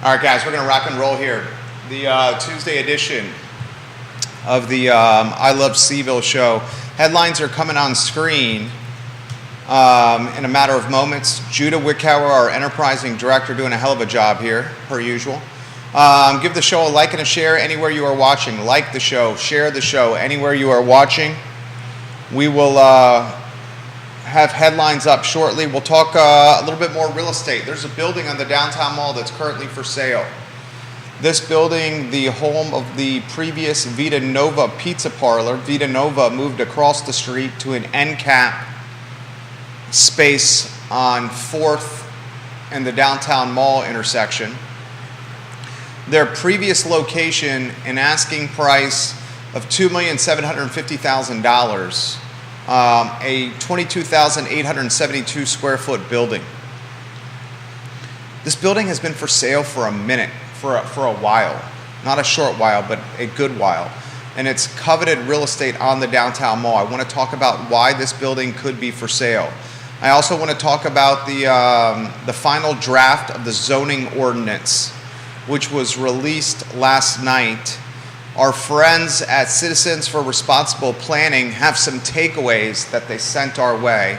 All right, guys, we're going to rock and roll here. The Tuesday edition of the I Love CVille show. Headlines are coming on screen in a matter of moments. Judah Wickhauer, our enterprising director, doing a hell of a job here, per usual. Give the show a like and a share anywhere you are watching. Like the show, share the show anywhere you are watching. We will have headlines up shortly. We'll talk a little bit more real estate. There's a building on the downtown mall that's currently for sale. This building, the home of the previous Vita Nova Pizza Parlor. Vita Nova moved across the street to an end cap space on 4th and the downtown mall intersection. Their previous location, an asking price of $2,750,000. A 22,872 square foot building. This building has been for sale for a minute, for a while. Not a short while, but a good while. And it's coveted real estate on the downtown mall. I want to talk about why this building could be for sale. I also want to talk about the final draft of the zoning ordinance, which was released last night. Our friends at Citizens for Responsible Planning have some takeaways that they sent our way,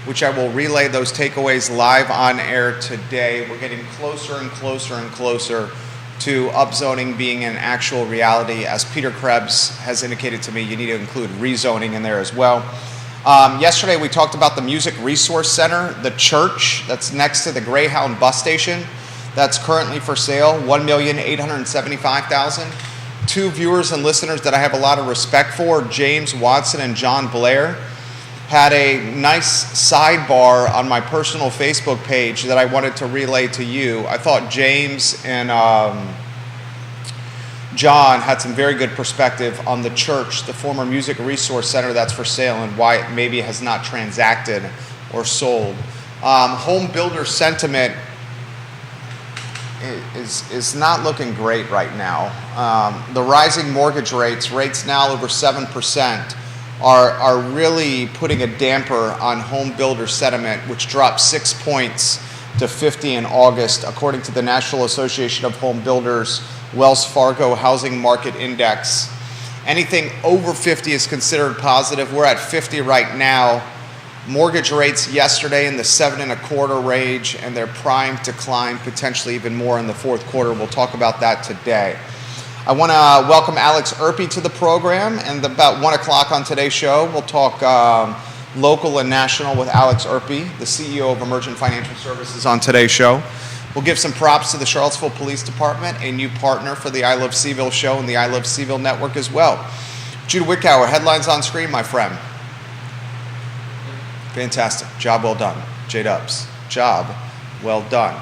which I will relay those takeaways live on air today. We're getting closer and closer and closer to upzoning being an actual reality. As Peter Krebs has indicated to me, you need to include rezoning in there as well. Yesterday we talked about the Music Resource Center, the church that's next to the Greyhound bus station. That's currently for sale, $1,875,000. Two viewers and listeners that I have a lot of respect for, James Watson and John Blair, had a nice sidebar on my personal Facebook page that I wanted to relay to you. I thought James and John had some very good perspective on the church, the former Music Resource Center that's for sale, and why it maybe has not transacted or sold. Home builder sentiment is not looking great right now. The rising mortgage rates now over 7%, are really putting a damper on home builder sentiment, which dropped 6 points to 50 in August, according to the National Association of Home Builders Wells Fargo Housing Market Index. Anything over 50 is considered positive. We're at 50 right now. Mortgage rates yesterday in the 7.25 range, and they're primed to climb potentially even more in the fourth quarter. We'll talk about that today. I want to welcome Alex Erpy to the program, and about 1 o'clock on today's show, we'll talk local and national with Alex Erpy, the CEO of Emergent Financial Services, on today's show. We'll give some props to the Charlottesville Police Department, a new partner for the I Love CVille show and the I Love CVille network as well. Judah Wickhauer, headlines on screen, my friend. Fantastic. Job well done. J-Dubs. Job well done.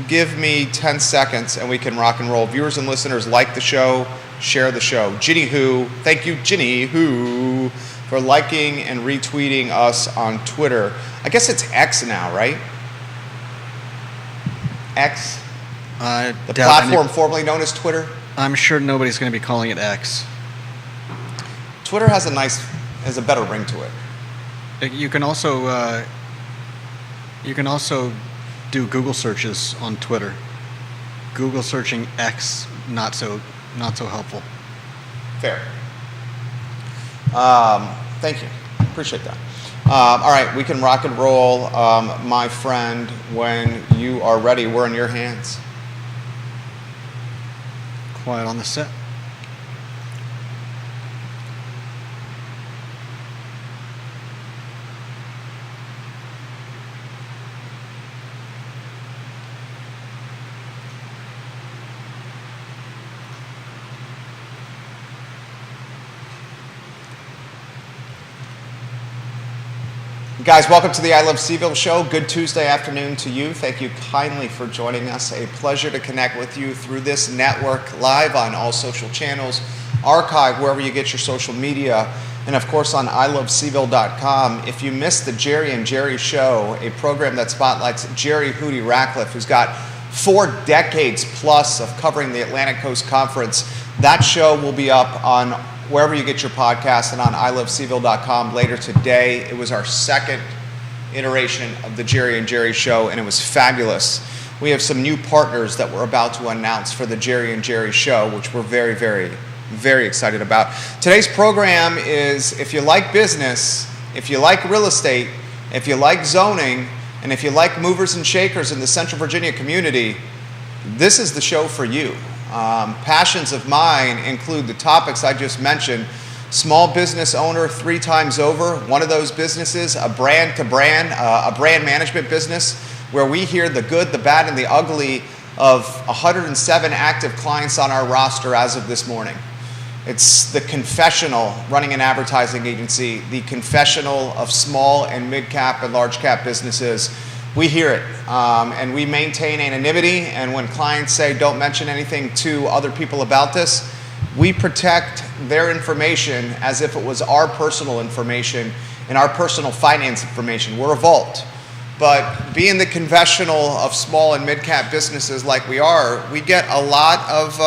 Give me 10 seconds and we can rock and roll. Viewers and listeners, like the show, share the show. Ginny Who, thank you, Ginny Who, for liking and retweeting us on Twitter. I guess it's X now, right? X? The platform formerly known as Twitter? I'm sure nobody's going to be calling it X. Twitter has a better ring to it. You can also do Google searches on Twitter. Google searching X, not so helpful. Fair. Thank you. Appreciate that. All right, we can rock and roll, my friend. When you are ready, we're in your hands. Quiet on the set. Guys, welcome to the I Love CVille show. Good Tuesday afternoon to you. Thank you kindly for joining us. A pleasure to connect with you through this network, live on all social channels, archived wherever you get your social media, and of course on ilovecville.com. If you missed the Jerry and Jerry show, a program that spotlights Jerry Hootie Ratcliffe, who's got 4 decades plus of covering the Atlantic Coast Conference, that show will be up on wherever you get your podcast and on ilovecville.com later today. It was our second iteration of the Jerry and Jerry show, and it was fabulous. we have some new partners that we're about to announce for the Jerry and Jerry Show, which we're very, very, very excited about. Today's program is, if you like business, if you like real estate, if you like zoning, and if you like movers and shakers in the Central Virginia community, this is the show for you. Passions of mine include the topics I just mentioned. Small business owner 3 times over. One of those businesses, a brand to brand, a brand management business, where we hear the good, the bad, and the ugly of 107 active clients on our roster as of this morning. It's the confessional, running an advertising agency, the confessional of small and mid-cap and large-cap businesses. We hear it, and we maintain anonymity, and when clients say don't mention anything to other people about this, we protect their information as if it was our personal information and our personal finance information. We're a vault. But being the confessional of small and mid-cap businesses like we are, we get a lot of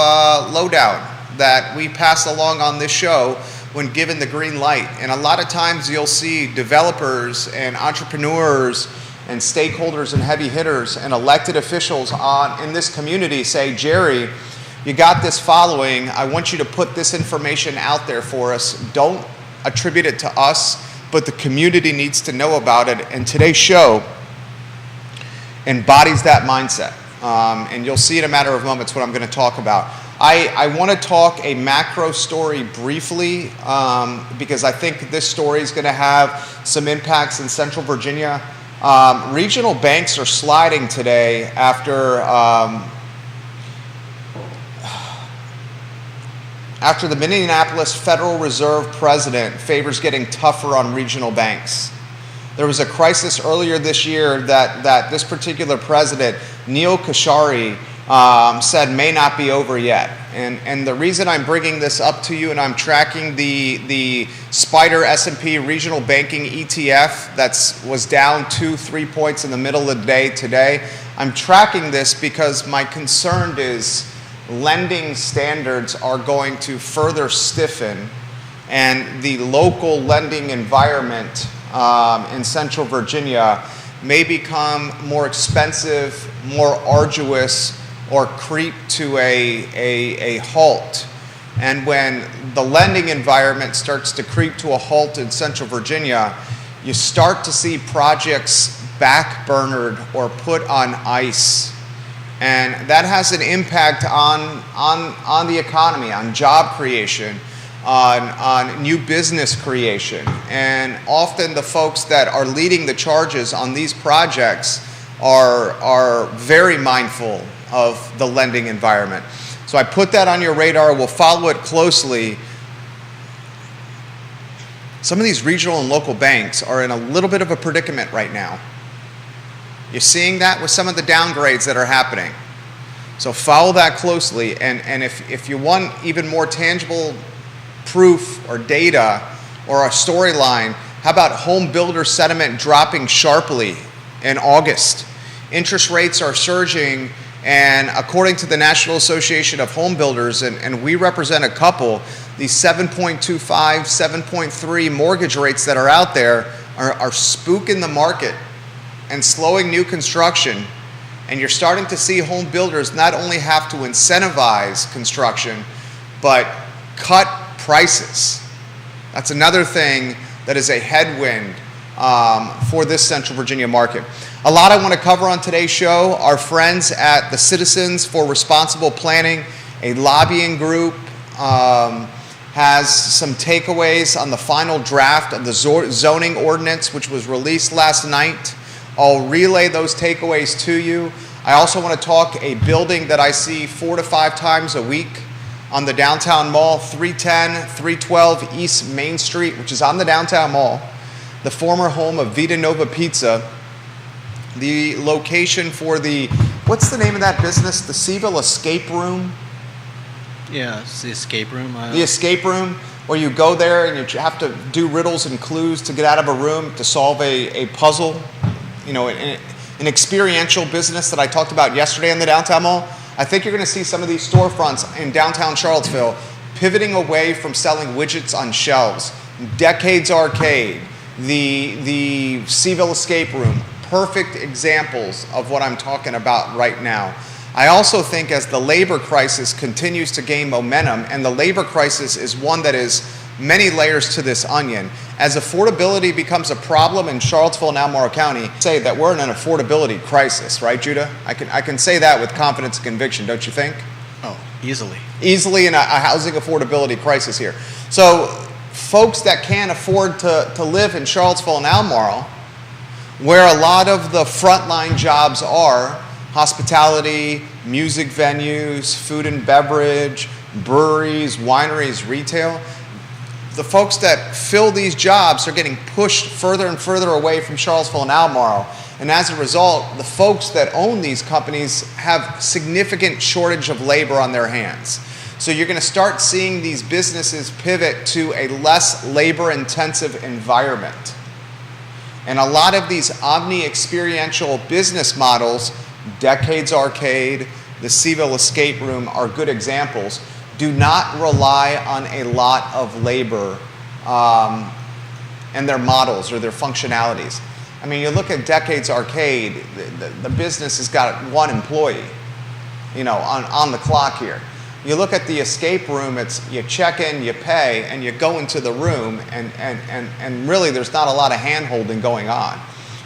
lowdown that we pass along on this show when given the green light. And a lot of times you'll see developers and entrepreneurs and stakeholders and heavy hitters and elected officials in this community say, Jerry, you got this following. I want you to put this information out there for us. Don't attribute it to us, but the community needs to know about it. And today's show embodies that mindset. And you'll see in a matter of moments what I'm going to talk about. I want to talk a macro story briefly because I think this story is going to have some impacts in Central Virginia. Regional banks are sliding today after the Minneapolis Federal Reserve president favors getting tougher on regional banks. There was a crisis earlier this year that this particular president, Neel Kashkari, said may not be over yet. And the reason I'm bringing this up to you and I'm tracking the SPDR S&P Regional Banking ETF was down 2-3 points in the middle of the day today. I'm tracking this because my concern is lending standards are going to further stiffen and the local lending environment in Central Virginia may become more expensive, more arduous, or creep to a halt. And when the lending environment starts to creep to a halt in Central Virginia, you start to see projects backburnered or put on ice. And that has an impact on the economy, on job creation, on new business creation. And often the folks that are leading the charges on these projects are very mindful of the lending environment. So I put that on your radar. We'll follow it closely. Some of these regional and local banks are in a little bit of a predicament right now. You're seeing that with some of the downgrades that are happening. So follow that closely. And if you want even more tangible proof or data or a storyline, how about home builder sentiment dropping sharply in August? Interest rates are surging, and according to the National Association of Home Builders, and we represent a couple, these 7.25, 7.3 mortgage rates that are out there are spooking the market and slowing new construction. And you're starting to see home builders not only have to incentivize construction, but cut prices. That's another thing that is a headwind for this Central Virginia market. A lot I want to cover on today's show. Our friends at the Citizens for Responsible Planning, a lobbying group, has some takeaways on the final draft of the zoning ordinance, which was released last night. I'll relay those takeaways to you. I also want to talk a building that I see 4 to 5 times a week on the downtown mall, 310, 312 East Main Street, which is on the downtown mall, the former home of Vita Nova Pizza, the location for what's the name of that business? The Seville Escape Room? Yeah, it's the escape room. The escape room, where you go there and you have to do riddles and clues to get out of a room to solve a puzzle. You know, an experiential business that I talked about yesterday in the downtown mall. I think you're going to see some of these storefronts in downtown Charlottesville pivoting away from selling widgets on shelves. Decades Arcade, the Seville Escape Room, perfect examples of what I'm talking about right now. I also think as the labor crisis continues to gain momentum, and the labor crisis is one that is many layers to this onion, as affordability becomes a problem in Charlottesville and Albemarle County, say that we're in an affordability crisis, right, Judah? I can say that with confidence and conviction, don't you think? Oh, easily. Easily in a housing affordability crisis here. So folks that can't afford to live in Charlottesville and Albemarle, where a lot of the frontline jobs are, hospitality, music venues, food and beverage, breweries, wineries, retail, the folks that fill these jobs are getting pushed further and further away from Charlottesville and Albemarle. And as a result, the folks that own these companies have significant shortage of labor on their hands. So you're going to start seeing these businesses pivot to a less labor-intensive environment. And a lot of these omni-experiential business models, Decades Arcade, the Seville Escape Room, are good examples, do not rely on a lot of labor and their models or their functionalities. I mean, you look at Decades Arcade, the business has got one employee, you know, on the clock here. You look at the escape room, it's you check in, you pay, and you go into the room, and really there's not a lot of hand-holding going on.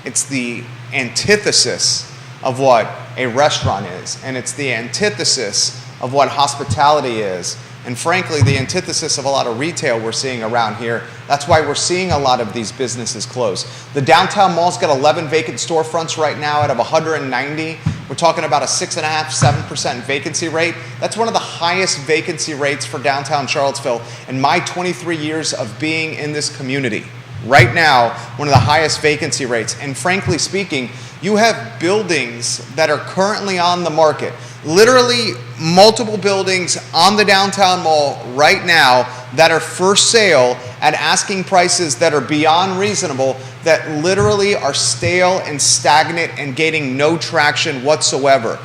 It's the antithesis of what a restaurant is, and it's the antithesis of what hospitality is, and frankly, the antithesis of a lot of retail we're seeing around here. That's why we're seeing a lot of these businesses close. The downtown mall's got 11 vacant storefronts right now out of 190. We're talking about a 6.5–7% vacancy rate. That's one of the highest vacancy rates for downtown Charlottesville in my 23 years of being in this community. Right now, one of the highest vacancy rates. And frankly speaking, you have buildings that are currently on the market, literally multiple buildings on the downtown mall right now that are for sale at asking prices that are beyond reasonable, that literally are stale and stagnant and gaining no traction whatsoever.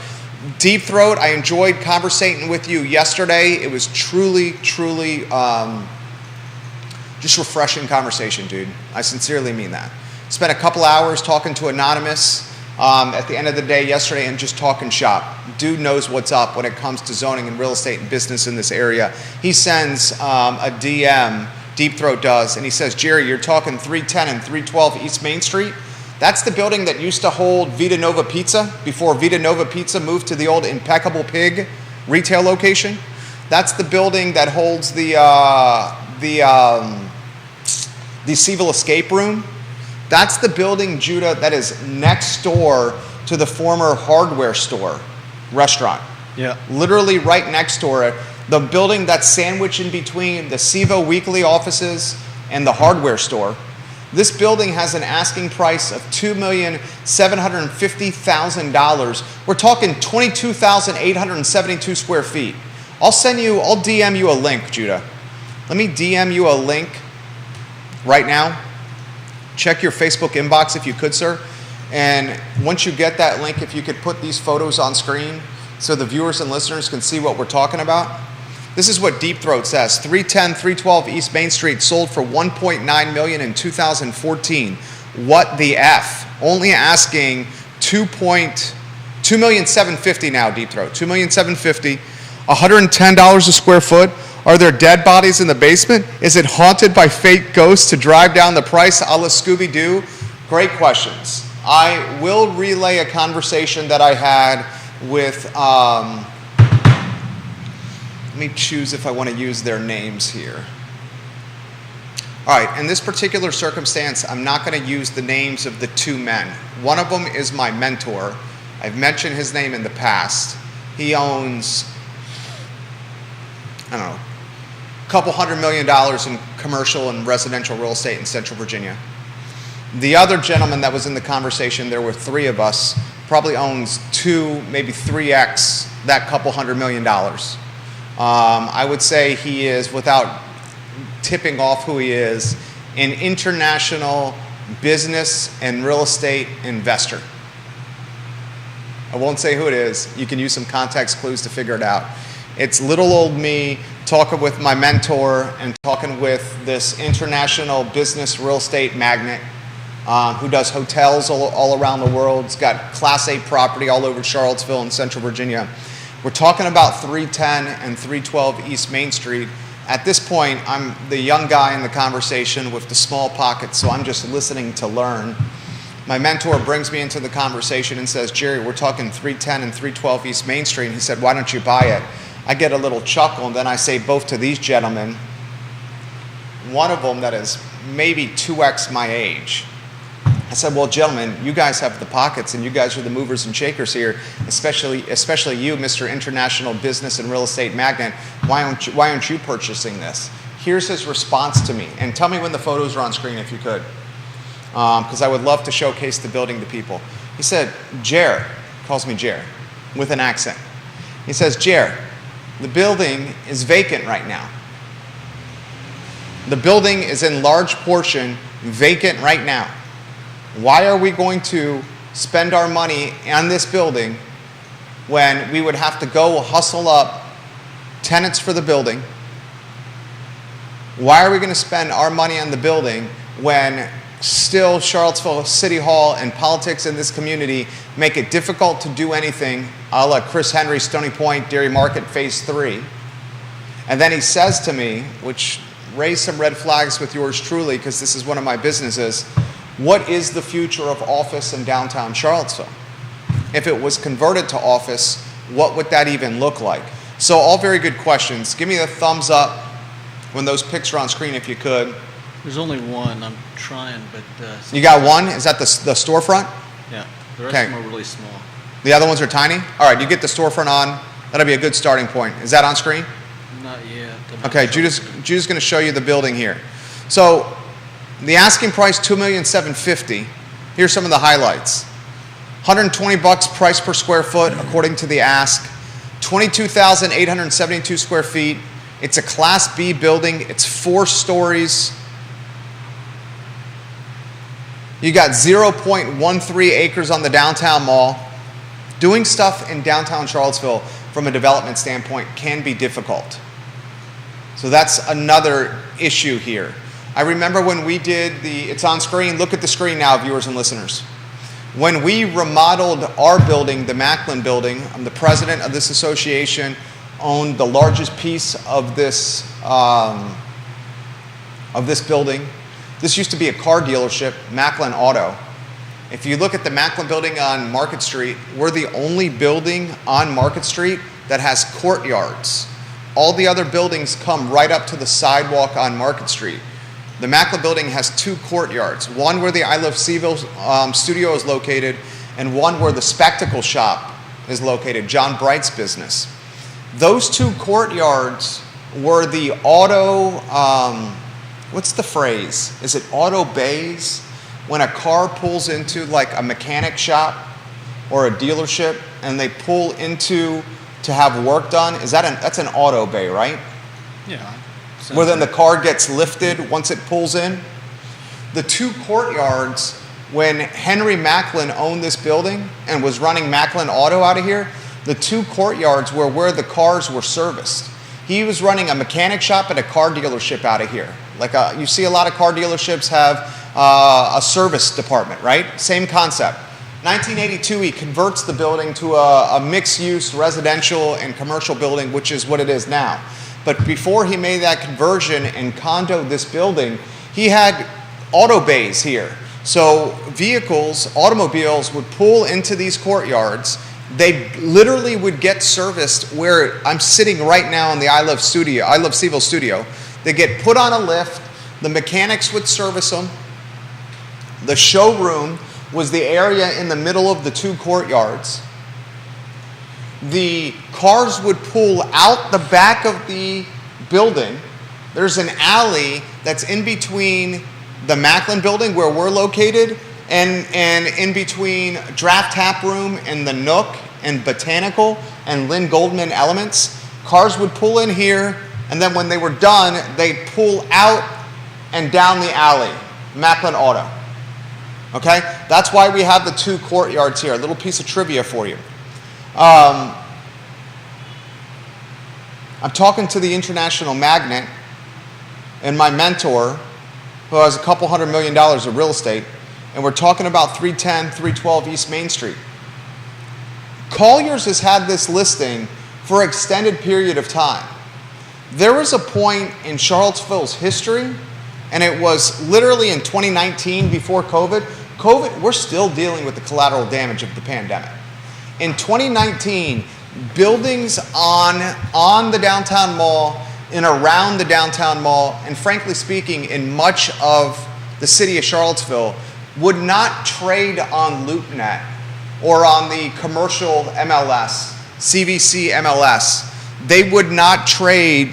Deep Throat, I enjoyed conversating with you yesterday. It was truly just refreshing conversation, dude. I sincerely mean that. Spent a couple hours talking to Anonymous at the end of the day yesterday and just talking shop. Dude knows what's up when it comes to zoning and real estate and business in this area. He sends a DM, Deep Throat does, and he says, Jerry, you're talking 310 and 312 East Main Street? That's the building that used to hold Vita Nova Pizza before Vita Nova Pizza moved to the old Impeccable Pig retail location. That's the building that holds the Seville Escape Room. That's the building, Judah, that is next door to the former hardware store restaurant. Yeah. Literally right next door. The building that's sandwiched in between the Sevo Weekly offices and the hardware store. This building has an asking price of $2,750,000. We're talking 22,872 square feet. I'll DM you a link, Judah. Let me DM you a link right now. Check your Facebook inbox if you could, sir. And once you get that link, if you could put these photos on screen so the viewers and listeners can see what we're talking about. This is what Deep Throat says. 310, 312 East Main Street sold for $1.9 million in 2014. What the F? Only asking $2,750,000 now, Deep Throat. $2,750,000. $110 a square foot. Are there dead bodies in the basement? Is it haunted by fake ghosts to drive down the price a la Scooby-Doo? Great questions. I will relay a conversation that I had with, let me choose if I want to use their names here. All right, in this particular circumstance, I'm not going to use the names of the two men. One of them is my mentor. I've mentioned his name in the past. He owns, I don't know, a couple $100 million in commercial and residential real estate in Central Virginia. The other gentleman that was in the conversation, there were three of us, probably owns 2, maybe 3x that couple $100 million. I would say he is, without tipping off who he is, an international business and real estate investor. I won't say who it is. You can use some context clues to figure it out. It's little old me talking with my mentor and talking with this international business real estate magnate. who does hotels all around the world. He's got Class A property all over Charlottesville and Central Virginia. We're talking about 310 and 312 East Main Street. At this point, I'm the young guy in the conversation with the small pockets, so I'm just listening to learn. My mentor brings me into the conversation and says, Jerry, we're talking 310 and 312 East Main Street. And he said, why don't you buy it? I get a little chuckle, and then I say both to these gentlemen, one of them that is maybe 2x my age. I said, well, gentlemen, you guys have the pockets, and you guys are the movers and shakers here, especially you, Mr. International Business and Real Estate Magnate. Why aren't you purchasing this? Here's his response to me. And tell me when the photos are on screen if you could, because I would love to showcase the building to people. He said, Jer, calls me Jer, with an accent. He says, Jer, the building is vacant right now. The building is in large portion vacant right now. Why are we going to spend our money on this building when we would have to go hustle up tenants for the building? Why are we going to spend our money on the building when still Charlottesville City Hall and politics in this community make it difficult to do anything a la Chris Henry, Stony Point, Dairy Market, Phase 3? And then he says to me, which raised some red flags with yours truly, because this is one of my businesses, what is the future of office in downtown Charlottesville? If it was converted to office, what would that even look like? So all very good questions. Give me the thumbs up when those pics are on screen if you could. There's only one. I'm trying, but... You got one? Is that the storefront? Yeah. The rest of them are really small. The other ones are tiny? All right, you get the storefront on. That'll be a good starting point. Is that on screen? Not yet. Okay, Judah's going to show you the building here. So the asking price, $2,750,000. Here's some of the highlights. $120 price per square foot according to the ask. 22,872 square feet. It's a Class B building. It's 4 stories. You got 0.13 acres on the downtown mall. Doing stuff in downtown Charlottesville from a development standpoint can be difficult. So that's another issue here. I remember when we did it's on screen, look at the screen now, viewers and listeners. When we remodeled our building, the Macklin building, I'm the president of this association, owned the largest piece of this building. This used to be a car dealership, Macklin Auto. If you look at the Macklin building on Market Street, we're the only building on Market Street that has courtyards. All the other buildings come right up to the sidewalk on Market Street. The Macklin building has 2 courtyards, one where the I Love Seville studio is located, and one where the spectacle shop is located, John Bright's business. Those 2 courtyards were the auto, what's the phrase? Is it auto bays? When a car pulls into like a mechanic shop or a dealership and they pull into to have work done, that's an auto bay, right? Yeah. Where then the car gets lifted once it pulls in. The 2 courtyards, when Henry Macklin owned this building and was running Macklin Auto out of here, the 2 courtyards were where the cars were serviced. He was running a mechanic shop and a car dealership out of here. You see a lot of car dealerships have a service department, right? Same concept. 1982, he converts the building to a mixed-use residential and commercial building, which is what it is now. But before he made that conversion and condoed this building, he had auto bays here. So automobiles would pull into these courtyards. They literally would get serviced where I'm sitting right now in the I Love Seville studio. They get put on a lift. The mechanics would service them. The showroom was the area in the middle of the 2 courtyards. The cars would pull out the back of the building. There's an alley that's in between the Macklin building where we're located and in between Draft Tap Room and the Nook and Botanical and Lynn Goldman Elements. Cars would pull in here, and then when they were done, they'd pull out and down the alley, Macklin Auto. Okay? That's why we have the 2 courtyards here. A little piece of trivia for you. I'm talking to the international magnate and my mentor, who has a couple $100 million of real estate, and we're talking about 310, 312 East Main Street. Colliers has had this listing for an extended period of time. There was a point in Charlottesville's history, and it was literally in 2019 before COVID. We're still dealing with the collateral damage of the pandemic. In 2019, buildings on the downtown mall and around the downtown mall, and frankly speaking, in much of the city of Charlottesville, would not trade on LoopNet or on the commercial MLS, CVC MLS. They would not trade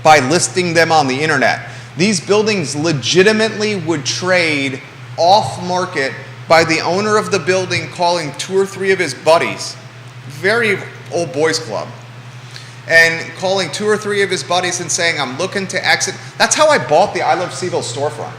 by listing them on the internet. These buildings legitimately would trade off market by the owner of the building calling 2 or 3 of his buddies, very old boys club, and calling 2 or 3 of his buddies and saying, I'm looking to exit. That's how I bought the I Love Seville storefront.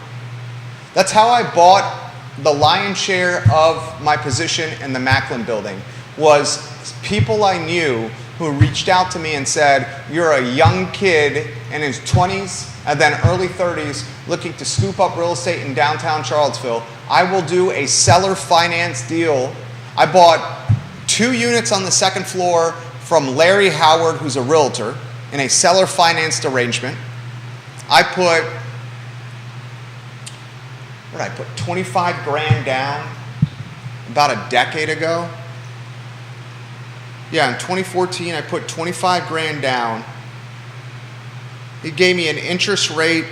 That's how I bought the lion's share of my position in the Macklin building, was people I knew who reached out to me and said, you're a young kid in his 20s and then early 30s looking to scoop up real estate in downtown Charlottesville. I will do a seller finance deal. I bought 2 units on the 2nd floor from Larry Howard, who's a realtor, in a seller financed arrangement. I put, what did I put, 25 grand down about a decade ago. Yeah, in 2014, I put 25 grand down. He gave me an interest rate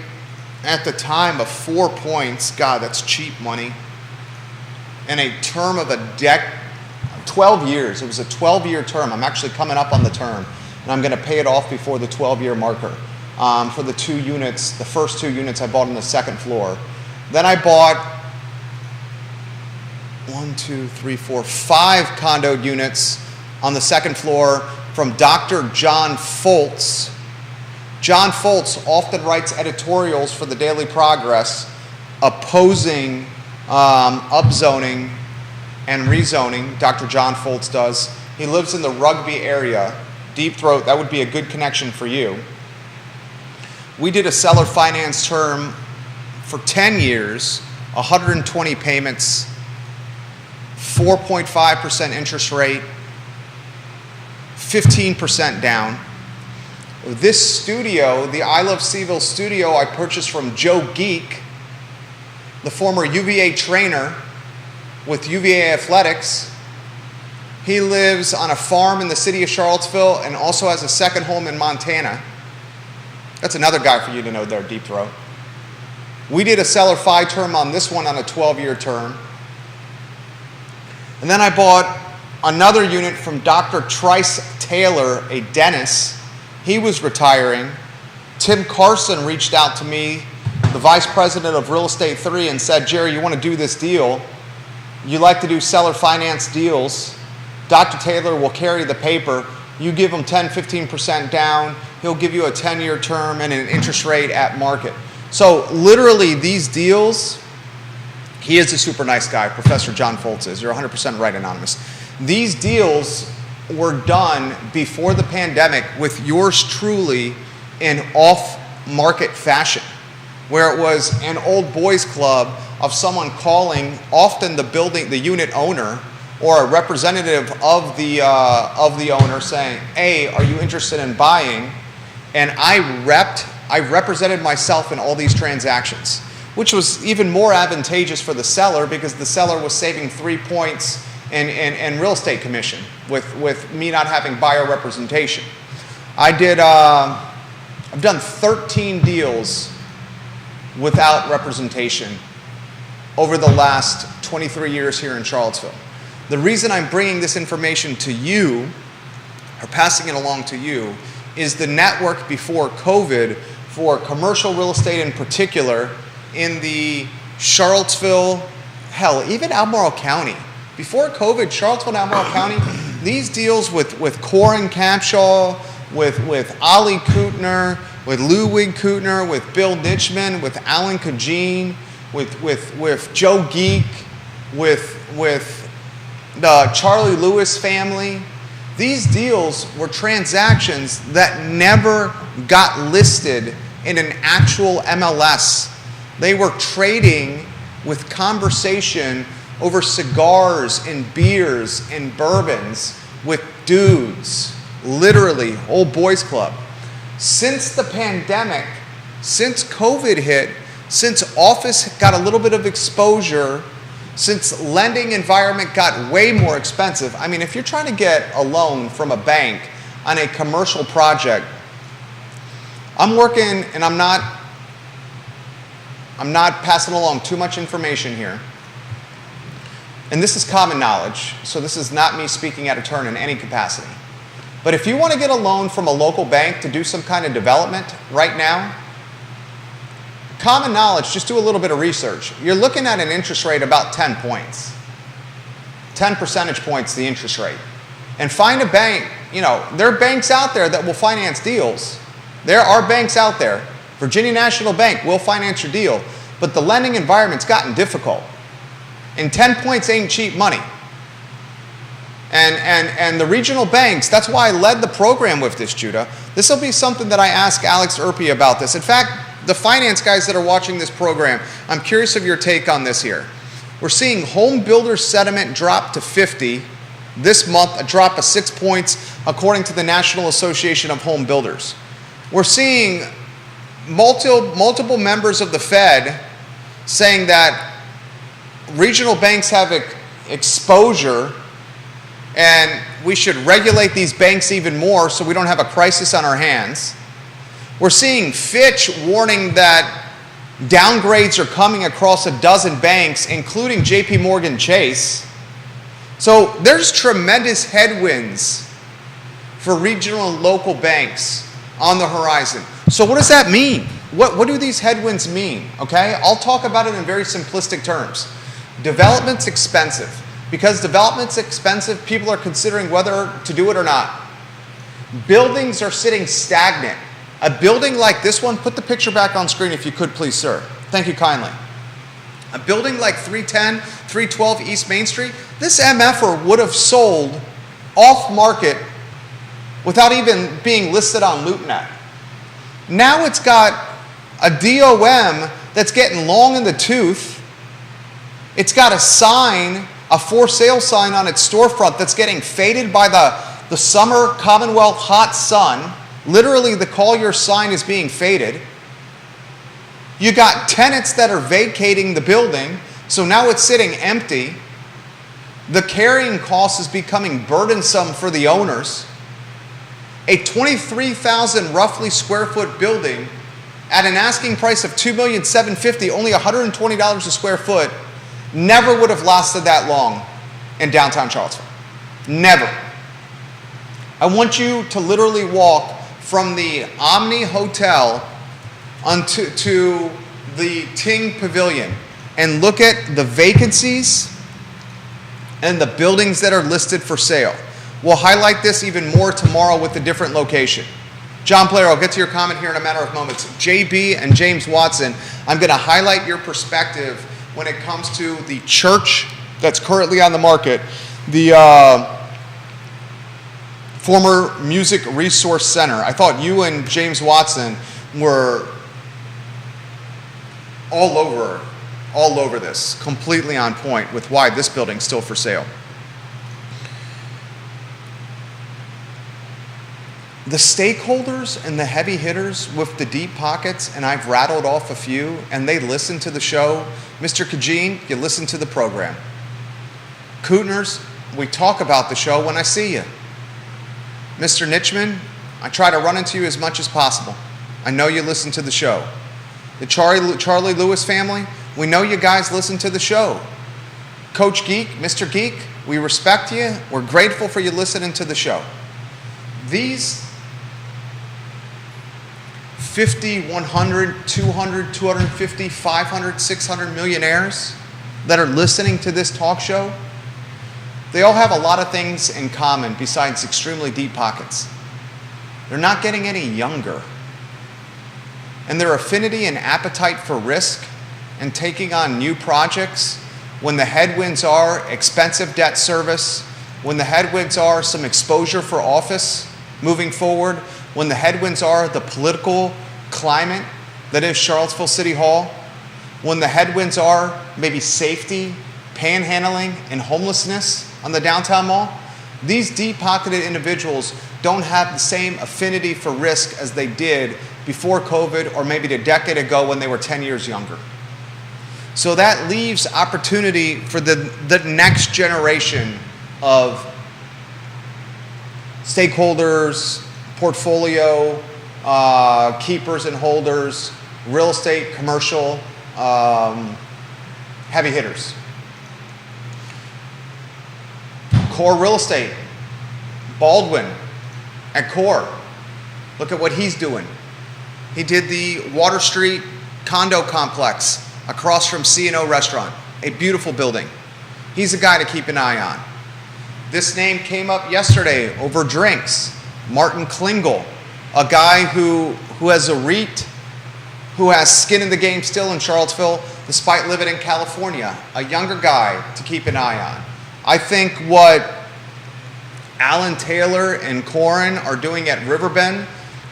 at the time of 4 points. God, that's cheap money. And a term of 12 years. It was a 12-year term. I'm actually coming up on the term, and I'm going to pay it off before the 12-year marker for the 2 units, the first 2 units I bought on the 2nd floor. Then I bought 5 condo units on the 2nd floor from Dr. John Foltz. John Foltz often writes editorials for the Daily Progress opposing upzoning and rezoning. Dr. John Foltz does. He lives in the Rugby area. Deep Throat, that would be a good connection for you. We did a seller finance term for 10 years, 120 payments, 4.5% interest rate, 15% down. This studio, the I Love Seville studio, I purchased from Joe Geek, the former UVA trainer with UVA Athletics. He lives on a farm in the city of Charlottesville and also has a second home in Montana. That's another guy for you to know there, Deep Throat. We did a seller fi term on this one on a 12-year term. And then I bought another unit from Dr. Trice Taylor, a dentist. He was retiring. Tim Carson reached out to me, the vice president of Real Estate 3, and said, Jerry, you want to do this deal? You like to do seller finance deals. Dr. Taylor will carry the paper. You give him 10, 15% down. He'll give you a 10-year term and an interest rate at market. So literally these deals, he is a super nice guy, Professor John Foltz is. You're 100% right, Anonymous. These deals were done before the pandemic with yours truly in off-market fashion, where it was an old boys club of someone calling, often the unit owner or a representative of the owner saying, hey, are you interested in buying? And I represented myself in all these transactions, which was even more advantageous for the seller because the seller was saving 3 points in real estate commission with me not having buyer representation. I've done 13 deals without representation over the last 23 years here in Charlottesville. The reason I'm bringing this information to you, or passing it along to you, is the network before COVID for commercial real estate in particular in the Charlottesville, hell, even Albemarle County. Before COVID, Charlottesville and Albemarle County, these deals with Corin Capshaw, with Ali Kootner, with Ludwig Kootner, with Bill Nitchman, with Alan Kajin, with Joe Geek, with the Charlie Lewis family. These deals were transactions that never got listed in an actual MLS. They were trading with conversation over cigars and beers and bourbons with dudes, literally, old boys club. Since the pandemic, since COVID hit, since office got a little bit of exposure, since lending environment got way more expensive. I mean, if you're trying to get a loan from a bank on a commercial project, I'm working, and I'm not passing along too much information here. And this is common knowledge, so this is not me speaking out of turn in any capacity. But if you want to get a loan from a local bank to do some kind of development right now, common knowledge, just do a little bit of research. You're looking at an interest rate about 10 points. 10 percentage points the interest rate. And find a bank, there are banks out there that will finance deals. There are banks out there. Virginia National Bank will finance your deal, but the lending environment's gotten difficult. And 10 points ain't cheap money. And the regional banks, that's why I led the program with this, Judah. This will be something that I ask Alex Erpy about this. In fact, the finance guys that are watching this program, I'm curious of your take on this here. We're seeing home builder sentiment drop to 50 this month, a drop of 6 points according to the National Association of Home Builders. We're seeing multiple members of the Fed saying that regional banks have exposure and we should regulate these banks even more so we don't have a crisis on our hands. We're seeing Fitch warning that downgrades are coming across a dozen banks, including JP Morgan Chase. So there's tremendous headwinds for regional and local banks on the horizon. So what does that mean? What do these headwinds mean? Okay, I'll talk about it in very simplistic terms. Development's expensive. Because development's expensive, people are considering whether to do it or not. Buildings are sitting stagnant. A building like this one, put the picture back on screen if you could please, sir. Thank you kindly. A building like 310, 312 East Main Street, this MFer would have sold off market without even being listed on LoopNet. Now it's got a DOM that's getting long in the tooth. It's got a sign, a for sale sign on its storefront that's getting faded by the summer Commonwealth hot sun. Literally, the Collier sign is being faded. You got tenants that are vacating the building, so now it's sitting empty. The carrying cost is becoming burdensome for the owners. A 23,000 roughly square foot building at an asking price of $2,750,000, only $120 a square foot, never would have lasted that long in downtown Charlottesville. Never. I want you to literally walk from the Omni Hotel to the Ting Pavilion and look at the vacancies and the buildings that are listed for sale. We'll highlight this even more tomorrow with a different location. John Player, I'll get to your comment here in a matter of moments. JB and James Watson, I'm going to highlight your perspective when it comes to the church that's currently on the market, the former Music Resource Center. I thought you and James Watson were all over this, completely on point with why this building's still for sale. The stakeholders and the heavy hitters with the deep pockets, and I've rattled off a few, and they listen to the show. Mr. Kajin, you listen to the program. Kootners, we talk about the show when I see you. Mr. Nitchman, I try to run into you as much as possible. I know you listen to the show. The Charlie Lewis family, we know you guys listen to the show. Coach Geek, Mr. Geek, we respect you. We're grateful for you listening to the show. These 50, 100, 200, 250, 500, 600 millionaires that are listening to this talk show, they all have a lot of things in common besides extremely deep pockets. They're not getting any younger. And their affinity and appetite for risk and taking on new projects when the headwinds are expensive debt service, when the headwinds are some exposure for office moving forward, when the headwinds are the political climate that is Charlottesville City Hall, when the headwinds are maybe safety, panhandling, and homelessness on the downtown mall, these deep-pocketed individuals don't have the same affinity for risk as they did before COVID or maybe a decade ago when they were 10 years younger. So that leaves opportunity for the next generation of stakeholders, portfolio keepers and holders, real estate, commercial, heavy hitters. Core Real Estate, Baldwin at Core. Look at what he's doing. He did the Water Street condo complex across from C&O Restaurant, a beautiful building. He's a guy to keep an eye on. This name came up yesterday over drinks. Martin Klingel, a guy who has a REIT, who has skin in the game still in Charlottesville, despite living in California. A younger guy to keep an eye on. I think what Alan Taylor and Corin are doing at Riverbend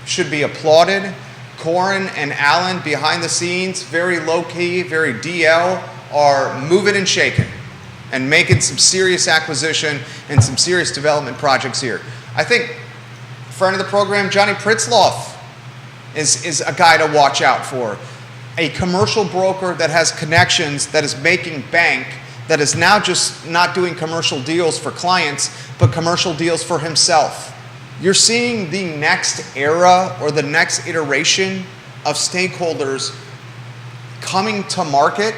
should be applauded. Corin and Alan, behind the scenes, very low-key, very DL, are moving and shaking and making some serious acquisition and some serious development projects here. I think friend of the program, Johnny Pritzloff, is a guy to watch out for. A commercial broker that has connections, that is making bank, that is now just not doing commercial deals for clients, but commercial deals for himself. You're seeing the next era or the next iteration of stakeholders coming to market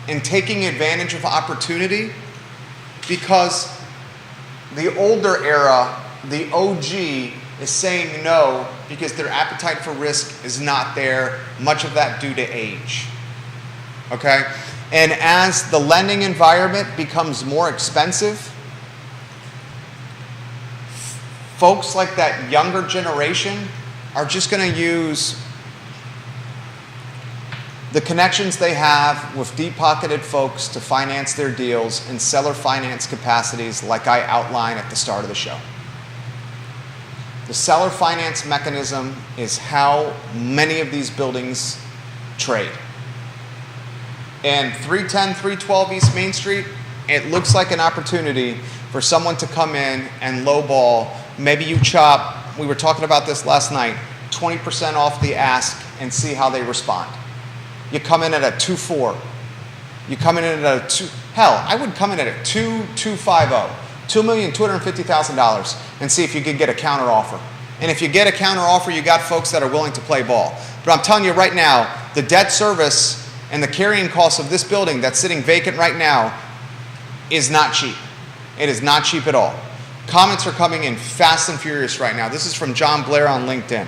and taking advantage of opportunity, because the older era, the OG, is saying no because their appetite for risk is not there, much of that due to age. Okay? And as the lending environment becomes more expensive, folks like that younger generation are just going to use the connections they have with deep-pocketed folks to finance their deals in seller finance capacities like I outlined at the start of the show. The seller finance mechanism is how many of these buildings trade. And 310, 312 East Main Street, it looks like an opportunity for someone to come in and lowball. Maybe you chop, we were talking about this last night, 20% off the ask and see how they respond. You come in at a 2.4. You come in at a 2, hell, I would come in at a 2.250, $2,250,000, and see if you could get a counter offer. And if you get a counter offer, you got folks that are willing to play ball. But I'm telling you right now, the debt service and the carrying cost of this building that's sitting vacant right now is not cheap. It is not cheap at all. Comments are coming in fast and furious right now. This is from John Blair on LinkedIn.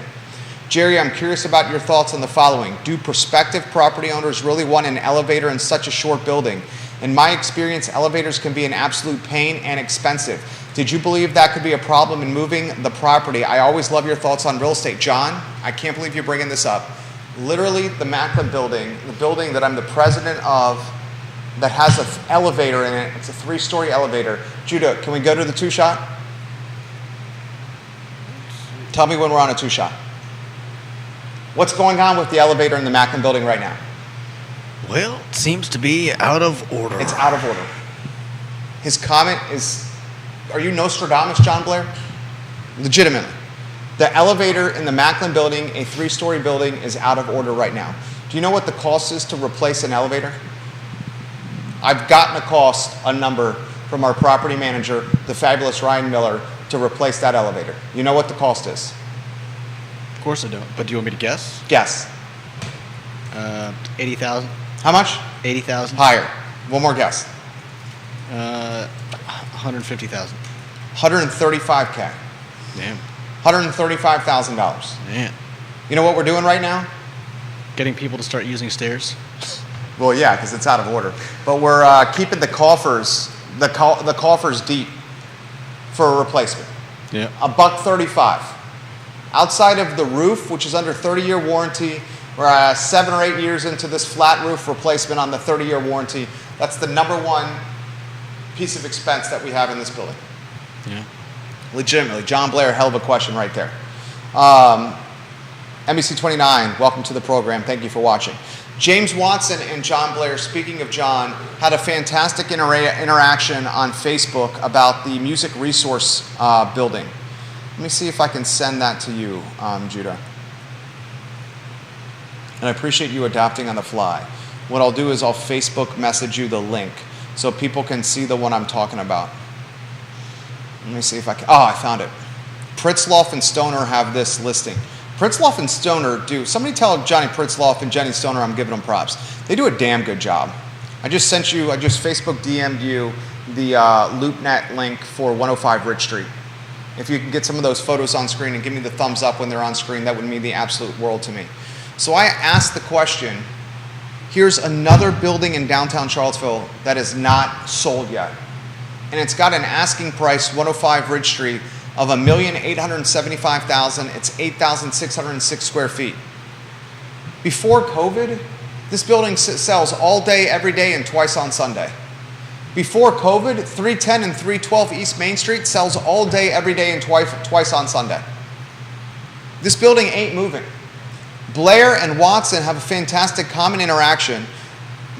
Jerry, I'm curious about your thoughts on the following. Do prospective property owners really want an elevator in such a short building? In my experience, elevators can be an absolute pain and expensive. Did you believe that could be a problem in moving the property? I always love your thoughts on real estate. John, I can't believe you're bringing this up. Literally, the Macklin building, the building that I'm the president of, that has an elevator in it. It's a 3-story elevator. Judah, can we go to the 2-shot? Tell me when we're on a 2-shot. What's going on with the elevator in the Macklin building right now? Well, it seems to be out of order. It's out of order. His comment is, are you Nostradamus, John Blair? Legitimately. The elevator in the Macklin building, a 3-story building, is out of order right now. Do you know what the cost is to replace an elevator? I've gotten a number from our property manager, the fabulous Ryan Miller, to replace that elevator. You know what the cost is? Of course I don't. But do you want me to guess? Guess. 80,000. How much? 80,000. Higher. One more guess. 150,000. 135K. Damn. $135,000. Man. You know what we're doing right now? Getting people to start using stairs. Well, yeah, because it's out of order. But we're keeping the coffers deep for a replacement. Yeah. $135. Outside of the roof, which is under 30-year warranty, we're 7 or 8 years into this flat roof replacement on the 30-year warranty. That's the number one piece of expense that we have in this building. Yeah. Legitimately. John Blair, hell of a question right there. NBC 29, welcome to the program. Thank you for watching. James Watson and John Blair, speaking of John, had a fantastic interaction on Facebook about the music resource building. Let me see if I can send that to you, Judah. And I appreciate you adapting on the fly. What I'll do is I'll Facebook message you the link so people can see the one I'm talking about. Let me see if I can. Oh, I found it. Pritzloff and Stoner have this listing. Pritzloff and Stoner do. Somebody tell Johnny Pritzloff and Jenny Stoner I'm giving them props. They do a damn good job. I just Facebook DM'd you the LoopNet link for 105 Rich Street. If you can get some of those photos on screen and give me the thumbs up when they're on screen, that would mean the absolute world to me. So I asked the question, here's another building in downtown Charlottesville that is not sold yet. And it's got an asking price, 105 Ridge Street, of $1,875,000. It's 8,606 square feet. Before COVID, this building sells all day, every day, and twice on Sunday. Before COVID, 310 and 312 East Main Street sells all day, every day, and twice on Sunday. This building ain't moving. Blair and Watson have a fantastic common interaction.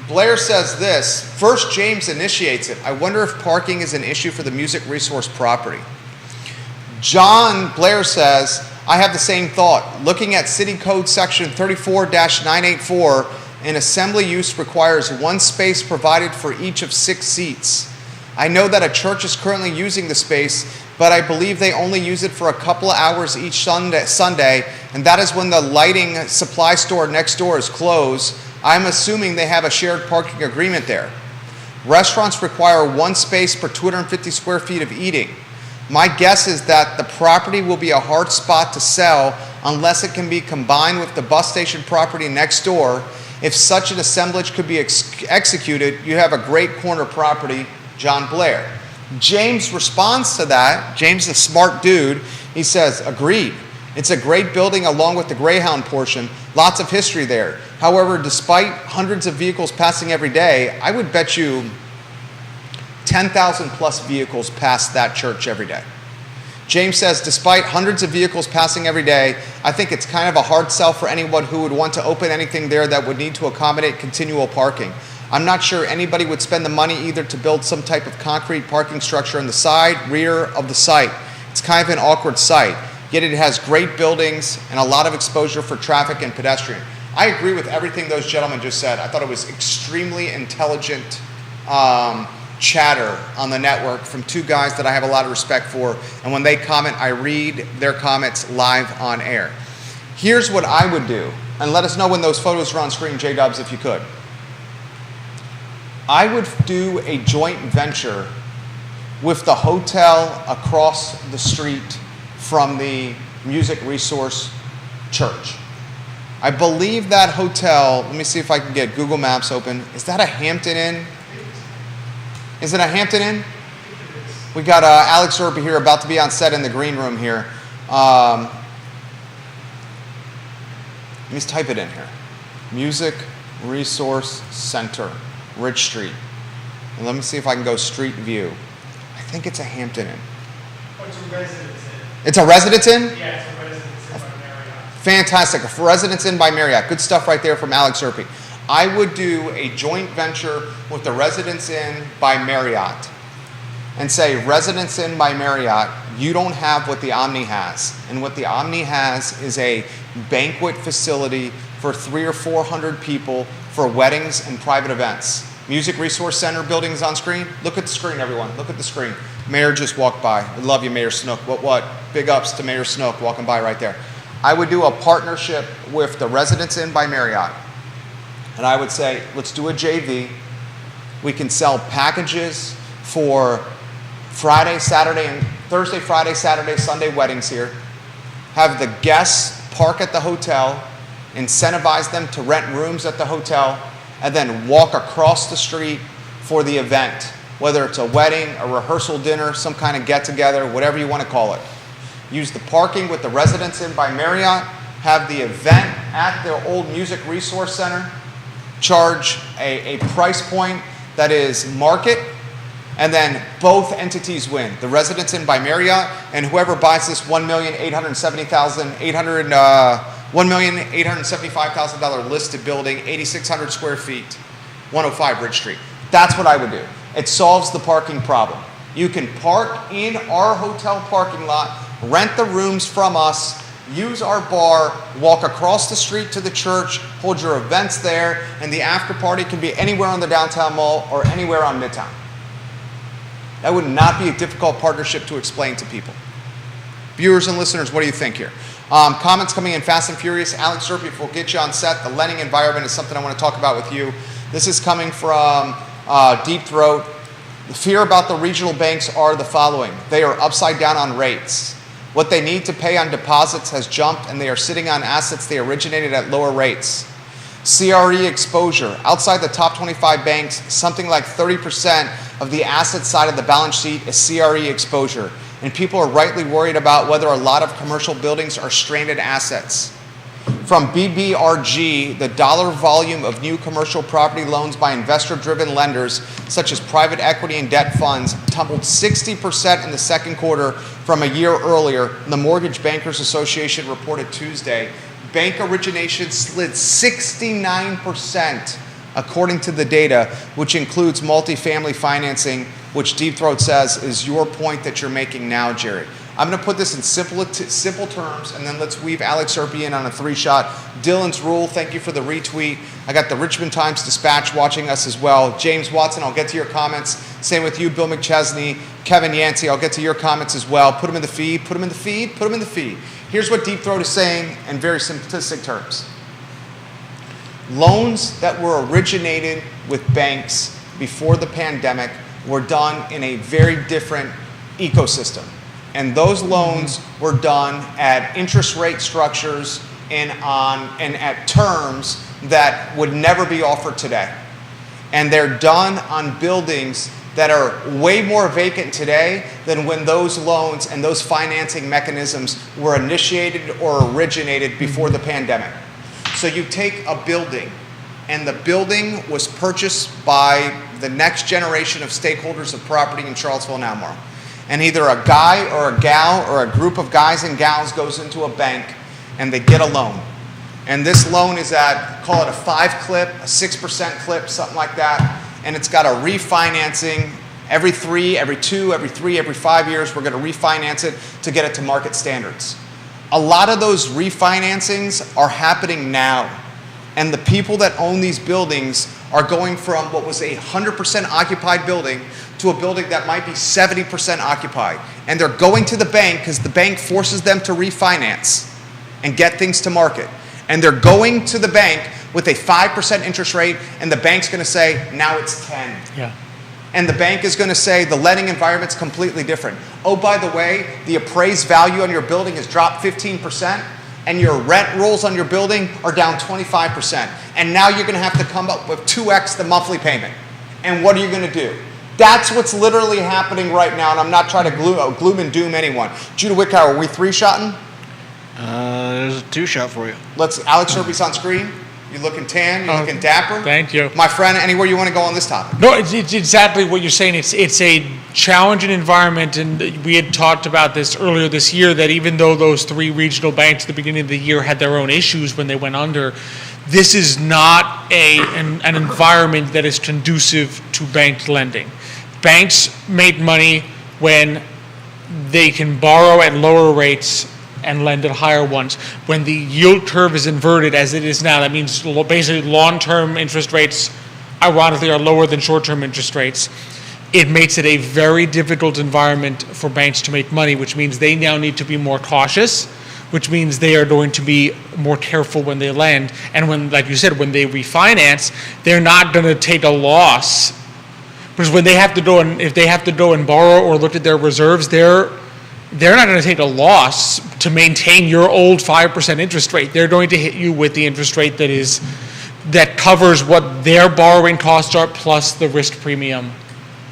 Blair says this, first James initiates it. I wonder if parking is an issue for the music resource property. John Blair says, I have the same thought. Looking at City Code Section 34-984, an assembly use requires one space provided for each of 6 seats. I know that a church is currently using the space, but I believe they only use it for a couple of hours each Sunday, and that is when the lighting supply store next door is closed. I'm assuming they have a shared parking agreement there. Restaurants require one space per 250 square feet of eating. My guess is that the property will be a hard spot to sell unless it can be combined with the bus station property next door. If such an assemblage could be executed, you have a great corner property, John Blair. James responds to that. James is a smart dude. He says, agreed. It's a great building along with the Greyhound portion. Lots of history there. However, despite hundreds of vehicles passing every day, I would bet you 10,000 plus vehicles pass that church every day. James says, despite hundreds of vehicles passing every day, I think it's kind of a hard sell for anyone who would want to open anything there that would need to accommodate continual parking. I'm not sure anybody would spend the money either to build some type of concrete parking structure on the side, rear of the site. It's kind of an awkward site, yet it has great buildings and a lot of exposure for traffic and pedestrian. I agree with everything those gentlemen just said. I thought it was extremely intelligent chatter on the network from two guys that I have a lot of respect for, and when they comment, I read their comments live on air. Here's what I would do, and let us know when those photos are on screen, J-Dubs, if you could. I would do a joint venture with the hotel across the street from the Music Resource Church. I believe that hotel, let me see if I can get Google Maps open. Is that a Hampton Inn? Is it a Hampton Inn? We got Alex Urby here about to be on set in the green room here. Let me just type it in here. Music Resource Center, Ridge Street. And let me see if I can go street view. I think it's a Hampton Inn. Oh, it's a Residence Inn. It's a Residence Inn? Yeah, it's a Residence Inn by Marriott. Fantastic. A Residence Inn by Marriott. Good stuff right there from Alex Urby. I would do a joint venture with the Residence Inn by Marriott and say, Residence Inn by Marriott, you don't have what the Omni has. And what the Omni has is a banquet facility for 300 or 400 people for weddings and private events. Music Resource Center building is on screen. Look at the screen, everyone. Look at the screen. Mayor just walked by. I love you, Mayor Snook. What? Big ups to Mayor Snook walking by right there. I would do a partnership with the Residence Inn by Marriott. And I would say, let's do a JV. We can sell packages for Friday, Saturday, and Thursday, Friday, Saturday, Sunday weddings here. Have the guests park at the hotel, incentivize them to rent rooms at the hotel, and then walk across the street for the event, whether it's a wedding, a rehearsal dinner, some kind of get-together, whatever you want to call it. Use the parking with the Residence Inn by Marriott, have the event at the old Music Resource Center, charge a price point that is market, and then both entities win. The Residence Inn by Marriott, and whoever buys this $1,870,800 $1,875,000 listed building, 8,600 square feet, 105 Bridge Street. That's what I would do. It solves the parking problem. You can park in our hotel parking lot, rent the rooms from us, use our bar, walk across the street to the church, hold your events there, and the after party can be anywhere on the downtown mall or anywhere on Midtown. That would not be a difficult partnership to explain to people. Viewers and listeners, what do you think here? Comments coming in fast and furious. Alex Serpy, if we'll get you on set, the lending environment is something I want to talk about with you. This is coming from Deep Throat. The fear about the regional banks are the following. They are upside down on rates. What they need to pay on deposits has jumped, and they are sitting on assets they originated at lower rates. CRE exposure. Outside the top 25 banks, something like 30% of the asset side of the balance sheet is CRE exposure. And people are rightly worried about whether a lot of commercial buildings are stranded assets. From BBRG, the dollar volume of new commercial property loans by investor-driven lenders, such as private equity and debt funds, tumbled 60% in the second quarter from a year earlier, the Mortgage Bankers Association reported Tuesday. Bank originations slid 69%, according to the data, which includes multifamily financing, which Deep Throat says is your point that you're making now, Jerry. I'm going to put this in simple terms, and then let's weave Alex Serpy in on a 3-shot. Dylan's Rule, thank you for the retweet. I got the Richmond Times-Dispatch watching us as well. James Watson, I'll get to your comments. Same with you, Bill McChesney. Kevin Yancey, I'll get to your comments as well. Put them in the feed, put them in the feed, put them in the feed. Here's what Deep Throat is saying in very simplistic terms. Loans that were originated with banks before the pandemic were done in a very different ecosystem. And those loans were done at interest rate structures and at terms that would never be offered today. And they're done on buildings that are way more vacant today than when those loans and those financing mechanisms were initiated or originated before the pandemic. So you take a building, and the building was purchased by the next generation of stakeholders of property in Charlottesville and Albemarle. And either a guy or a gal or a group of guys and gals goes into a bank and they get a loan. And this loan is at, call it a 5 clip, a 6% clip, something like that. And it's got a refinancing every 3, every 2, every 3, every 5 years. We're going to refinance it to get it to market standards. A lot of those refinancings are happening now. And the people that own these buildings are going from what was a 100% occupied building to a building that might be 70% occupied. And they're going to the bank because the bank forces them to refinance and get things to market. And they're going to the bank with a 5% interest rate, and the bank's going to say, now it's 10. Yeah. And the bank is going to say the lending environment's completely different. Oh, by the way, the appraised value on your building has dropped 15%, and your rent rolls on your building are down 25%. And now you're going to have to come up with 2x the monthly payment. And what are you going to do? That's what's literally happening right now, and I'm not trying to gloom and doom anyone. Judah Wickower, are we 3-shotting? There's a 2-shot for you. Alex Serpy's on screen. You looking tan? You looking dapper? Thank you. My friend, anywhere you want to go on this topic? No, it's exactly what you're saying. It's a challenging environment, and we had talked about this earlier this year, that even though those 3 regional banks at the beginning of the year had their own issues when they went under, this is not an environment that is conducive to bank lending. Banks make money when they can borrow at lower rates and lend at higher ones. When the yield curve is inverted as it is now, that means basically long-term interest rates, ironically, are lower than short-term interest rates. It makes it a very difficult environment for banks to make money, which means they now need to be more cautious, which means they are going to be more careful when they lend. And when, like you said, when they refinance, they're not going to take a loss. Because when they have to go and, if they have to go and borrow or look at their reserves, they're not going to take a loss to maintain your old 5% interest rate. They're going to hit you with the interest rate that covers what their borrowing costs are plus the risk premium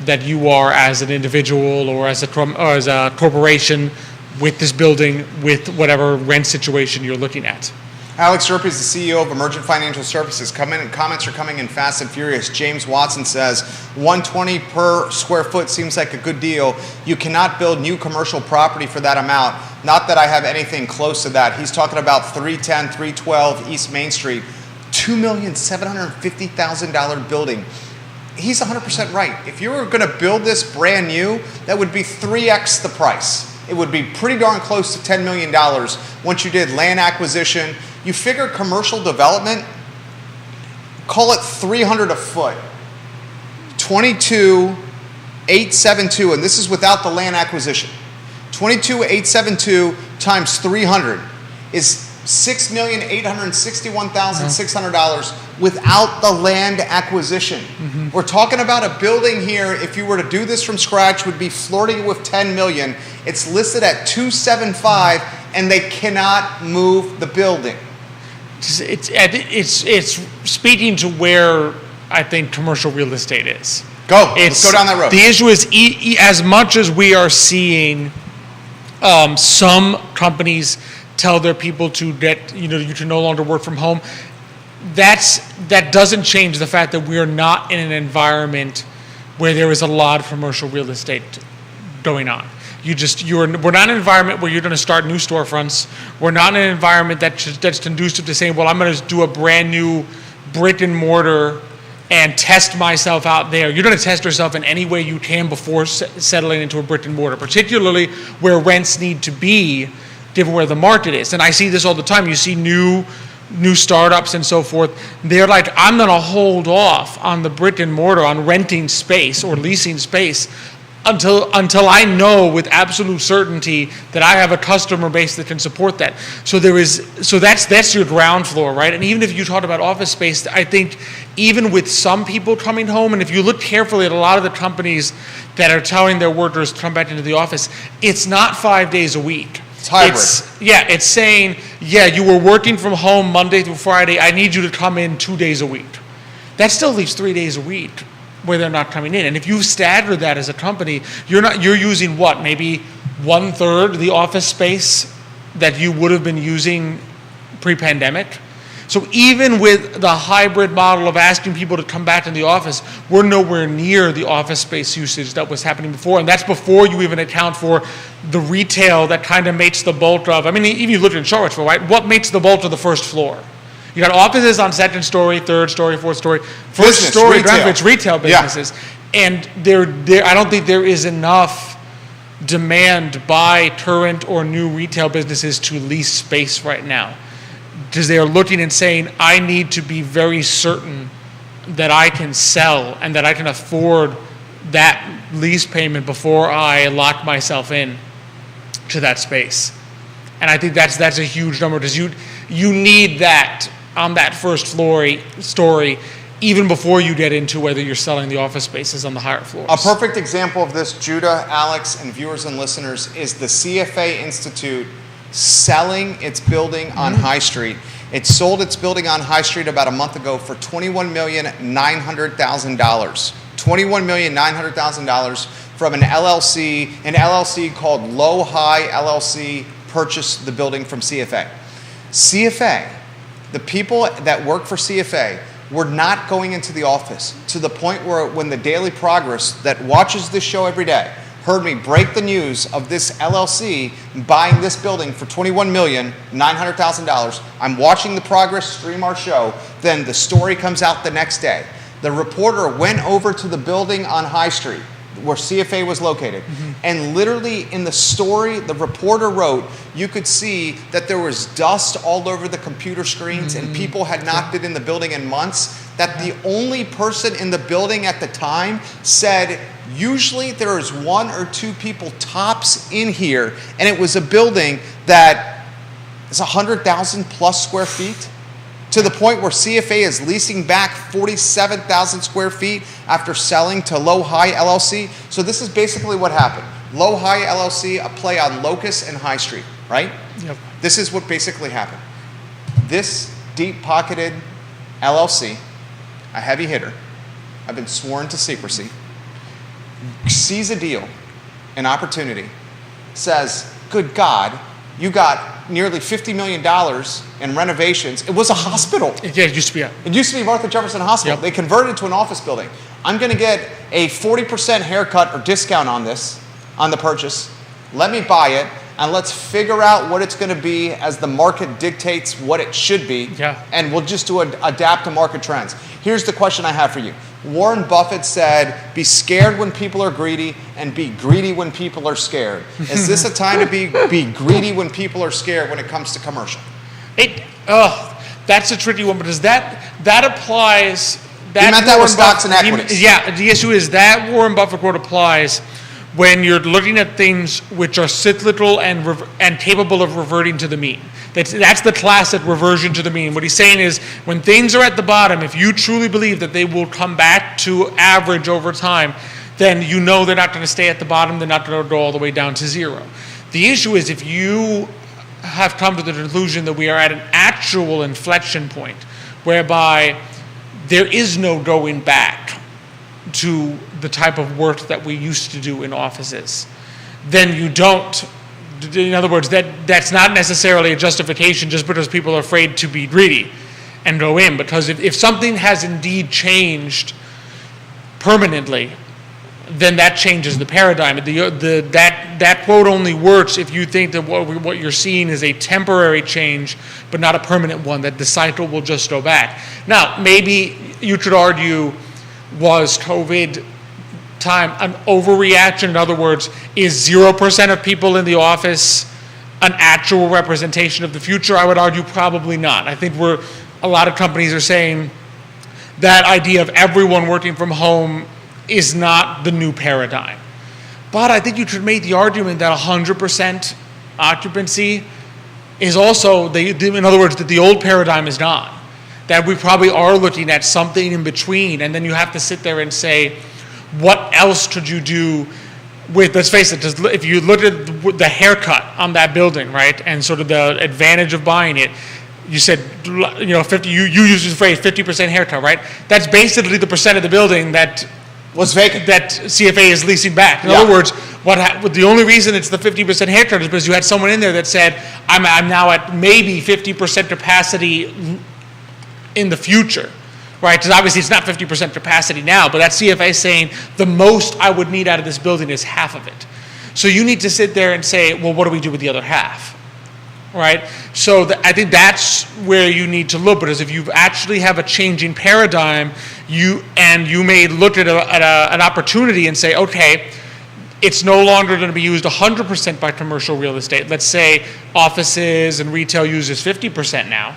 that you are as an individual or as a corporation with this building, with whatever rent situation you're looking at. Alex Serpy is the CEO of Emergent Financial Services. Comments are coming in fast and furious. James Watson says, $120 per square foot seems like a good deal. You cannot build new commercial property for that amount. not that I have anything close to that. He's talking about 310, 312 East Main Street, $2,750,000 building. He's 100% right. If you were going to build this brand new, that would be 3x the price. It would be pretty darn close to $10 million once you did land acquisition. You figure commercial development, call it 300 a foot. 22,872, and this is without the land acquisition. 22,872 times 300 is $6,861,600 without the land acquisition. We're talking about a building here, if you were to do this from scratch, would be flirting with 10 million. It's listed at 275 and they cannot move the building. It's speaking to where I think commercial real estate is. Let's go down that road. The issue is, as much as we are seeing some companies tell their people to get, you can no longer work from home, that doesn't change the fact that we are not in an environment where there is a lot of commercial real estate going on. We're not in an environment where you're going to start new storefronts. We're not in an environment that's conducive to saying, well, I'm going to do a brand new brick and mortar and test myself out there. You're going to test yourself in any way you can before settling into a brick and mortar, particularly where rents need to be given where the market is. And I see this all the time. You see new startups and so forth. They're like, I'm going to hold off on the brick and mortar, on renting space or leasing space until I know with absolute certainty that I have a customer base that can support that. So that's your ground floor, right? And even if you talk about office space, I think even with some people coming home, and if you look carefully at a lot of the companies that are telling their workers to come back into the office, it's not 5 days a week. It's hybrid. It's saying, you were working from home Monday through Friday, I need you to come in 2 days a week. That still leaves 3 days a week where they're not coming in. And if you stagger that as a company, you're using what, maybe 1/3 the office space that you would have been using pre-pandemic. So even with the hybrid model of asking people to come back to the office, we're nowhere near the office space usage that was happening before. And that's before you even account for the retail that kind of makes the bulk of, even you look in Charlottesville, right? What makes the bulk of the first floor? You got offices on second story, third story, fourth story. First Business, story, retail. it's retail businesses. Yeah. And I don't think there is enough demand by current or new retail businesses to lease space right now. Because they are looking and saying, I need to be very certain that I can sell and that I can afford that lease payment before I lock myself in to that space. And I think that's a huge number, because you need that on that first story, even before you get into whether you're selling the office spaces on the higher floors. A perfect example of this, Judah, Alex, and viewers and listeners, is the CFA Institute selling its building on High Street. It sold its building on High Street about a month ago for $21,900,000. $21,900,000 from an LLC called Low High LLC purchased the building from CFA. CFA, the people that work for CFA were not going into the office, to the point where when the Daily Progress that watches this show every day heard me break the news of this LLC buying this building for $21,900,000. I'm watching the Progress stream our show. Then the story comes out the next day. The reporter went over to the building on High Street where CFA was located. And literally in the story the reporter wrote, you could see that there was dust all over the computer screens and people had not been in the building in months. That the only person in the building at the time said, usually there is 1 or 2 people tops in here, and it was a building that is 100,000 plus square feet, to the point where CFA is leasing back 47,000 square feet after selling to Low High LLC. So this is basically what happened. Low High LLC, a play on Locust and High Street, right? Yep. This is what basically happened. This deep-pocketed LLC, a heavy hitter, I've been sworn to secrecy, sees a deal, an opportunity, says, good God, you got nearly $50 million in renovations. It was a hospital. It used to be. It used to be Martha Jefferson Hospital. Yep. They converted it to an office building. I'm going to get a 40% haircut or discount on this, on the purchase. Let me buy it. and let's figure out what it's going to be as the market dictates what it should be. Yeah. And we'll just adapt to market trends. Here's the question I have for you. Warren Buffett said, be scared when people are greedy and be greedy when people are scared. Is this a time to be greedy when people are scared when it comes to commercial? That's a tricky one because that applies. He meant that with stocks and equities. Yeah, the issue is that Warren Buffett quote applies when you're looking at things which are cyclical and capable of reverting to the mean. That's the classic reversion to the mean. What he's saying is when things are at the bottom, if you truly believe that they will come back to average over time, then you know they're not going to stay at the bottom, they're not going to go all the way down to zero. The issue is if you have come to the conclusion that we are at an actual inflection point whereby there is no going back to the type of work that we used to do in offices, then you don't. In other words, that's not necessarily a justification just because people are afraid to be greedy and go in. Because if something has indeed changed permanently, then that changes the paradigm. That quote only works if you think that what you're seeing is a temporary change, but not a permanent one, that the cycle will just go back. Now, maybe you could argue, was COVID time an overreaction? In other words, is 0% of people in the office an actual representation of the future? I would argue probably not. I think a lot of companies are saying that idea of everyone working from home is not the new paradigm. But I think you could make the argument that 100% occupancy is also, in other words, that the old paradigm is gone. That we probably are looking at something in between, and then you have to sit there and say, what else could you do with, let's face it, just if you look at the haircut on that building, right, and sort of the advantage of buying it, you said, 50, you used the phrase 50% haircut, right? That's basically the percent of the building that was vacant, that CFA is leasing back. In other words, the only reason it's the 50% haircut is because you had someone in there that said, I'm now at maybe 50% capacity in the future, right? Because obviously it's not 50% capacity now, but that CFA is saying the most I would need out of this building is half of it. So you need to sit there and say, well, what do we do with the other half? Right? So I think that's where you need to look, because if you actually have a changing paradigm, you may look at an opportunity and say, okay, it's no longer going to be used 100% by commercial real estate. Let's say offices and retail uses 50% now.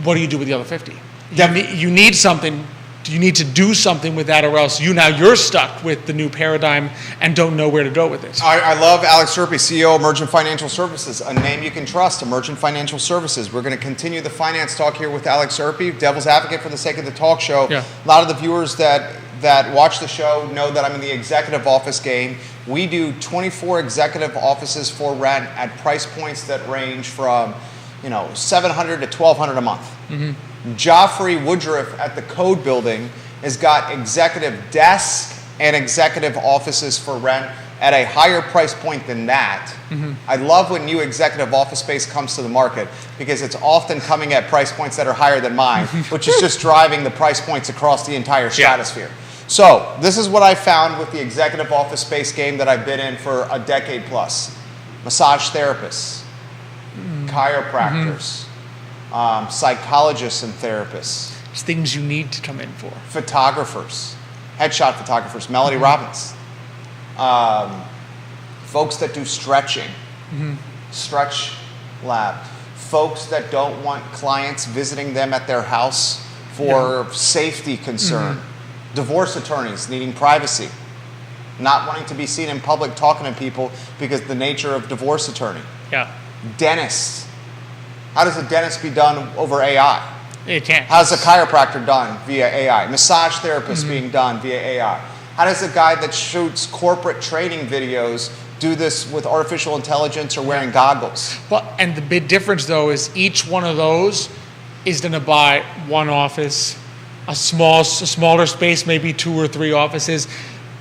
What do you do with the other 50? You need something. You need to do something with that, or else you're stuck with the new paradigm and don't know where to go with it. I love Alex Serpy, CEO of Emergent Financial Services, a name you can trust, Emergent Financial Services. We're going to continue the finance talk here with Alex Serpy, devil's advocate for the sake of the talk show. Yeah. A lot of the viewers that watch the show know that I'm in the executive office game. We do 24 executive offices for rent at price points that range from $700 to $1,200 a month. Mm-hmm. Joffrey Woodruff at the Code Building has got executive desk and executive offices for rent at a higher price point than that. Mm-hmm. I love when new executive office space comes to the market, because it's often coming at price points that are higher than mine, which is just driving the price points across the entire stratosphere. Yeah. So this is what I found with the executive office space game that I've been in for a decade plus. Massage therapists, chiropractors, psychologists and therapists. It's things you need to come in for. Photographers, headshot photographers, Melody Robbins. Folks that do stretching, stretch lab. Folks that don't want clients visiting them at their house for safety concern. Divorce attorneys needing privacy, not wanting to be seen in public talking to people because of the nature of divorce attorney. Yeah. Dentists. How does a dentist be done over AI? It can't. How's a chiropractor done via AI? Massage therapist being done via AI? How does a guy that shoots corporate training videos do this with artificial intelligence or wearing goggles? Well, and the big difference though is each one of those is going to buy one office, a smaller space, maybe 2 or 3 offices.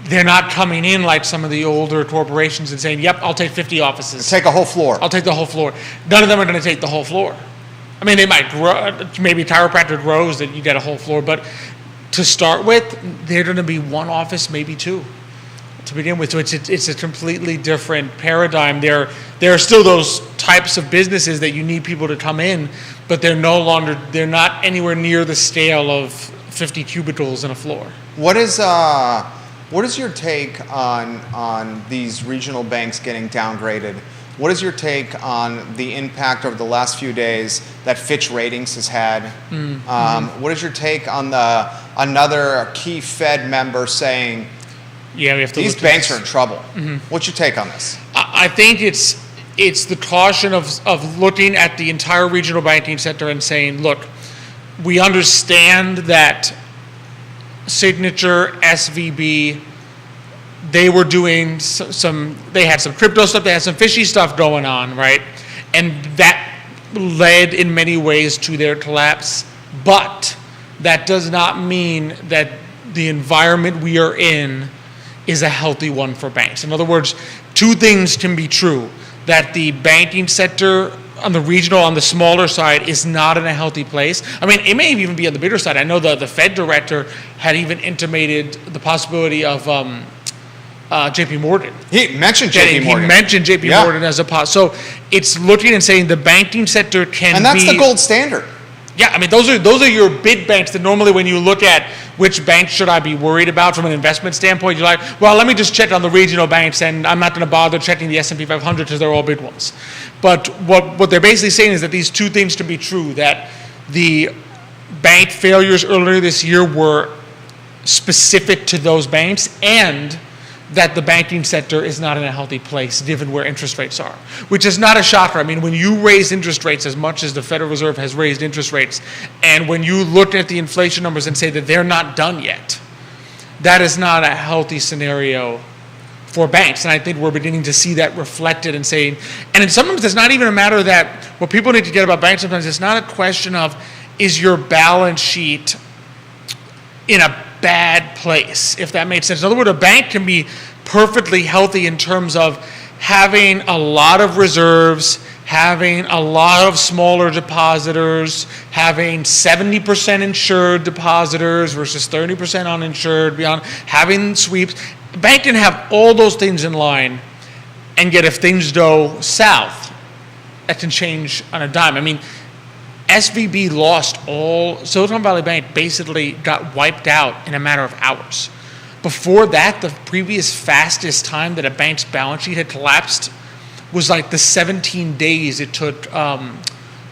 They're not coming in like some of the older corporations and saying, yep, I'll take 50 offices. Take a whole floor. I'll take the whole floor. None of them are going to take the whole floor. I mean, they might grow, maybe chiropractor grows that you get a whole floor, but to start with, they're going to be one office, maybe 2. to begin with. So it's a completely different paradigm. There are still those types of businesses that you need people to come in, but they're not anywhere near the scale of 50 cubicles and a floor. What is your take on these regional banks getting downgraded? What is your take on the impact over the last few days that Fitch Ratings has had? What is your take on another key Fed member saying, Yeah, we have to. these look at banks this. are in trouble? What's your take on this? I think it's the caution of looking at the entire regional banking sector and saying, look, we understand that Signature, SVB, they were doing they had some crypto stuff, they had some fishy stuff going on, right? And that led in many ways to their collapse. But that does not mean that the environment we are in is a healthy one for banks. In other words, two things can be true: that the banking sector on the smaller side is not in a healthy place. I mean, it may even be on the bigger side. I know the Fed director had even intimated the possibility of JP Morgan. He mentioned JP Morgan. He mentioned JP Yeah. Morgan as a so it's looking and saying the banking sector can And that's be the gold standard. Yeah, I mean, those are your big banks that normally when you look at which bank should I be worried about from an investment standpoint, you're like, well, let me just check on the regional banks and I'm not going to bother checking the S&P 500 because they're all big ones. But what they're basically saying is that these two things can be true, that the bank failures earlier this year were specific to those banks and that the banking sector is not in a healthy place given where interest rates are, which is not a shocker. I mean, when you raise interest rates as much as the Federal Reserve has raised interest rates, and when you look at the inflation numbers and say that they're not done yet, that is not a healthy scenario for banks. And I think we're beginning to see that reflected and saying, and sometimes it's not even a matter that what people need to get about banks sometimes, it's not a question of, is your balance sheet in a bad place, if that makes sense. In other words, a bank can be perfectly healthy in terms of having a lot of reserves, having a lot of smaller depositors, having 70% insured depositors versus 30% uninsured, having sweeps. A bank can have all those things in line, and yet if things go south, that can change on a dime. I mean, SVB lost Silicon Valley Bank basically got wiped out in a matter of hours. Before that, the previous fastest time that a bank's balance sheet had collapsed was like the 17 days it took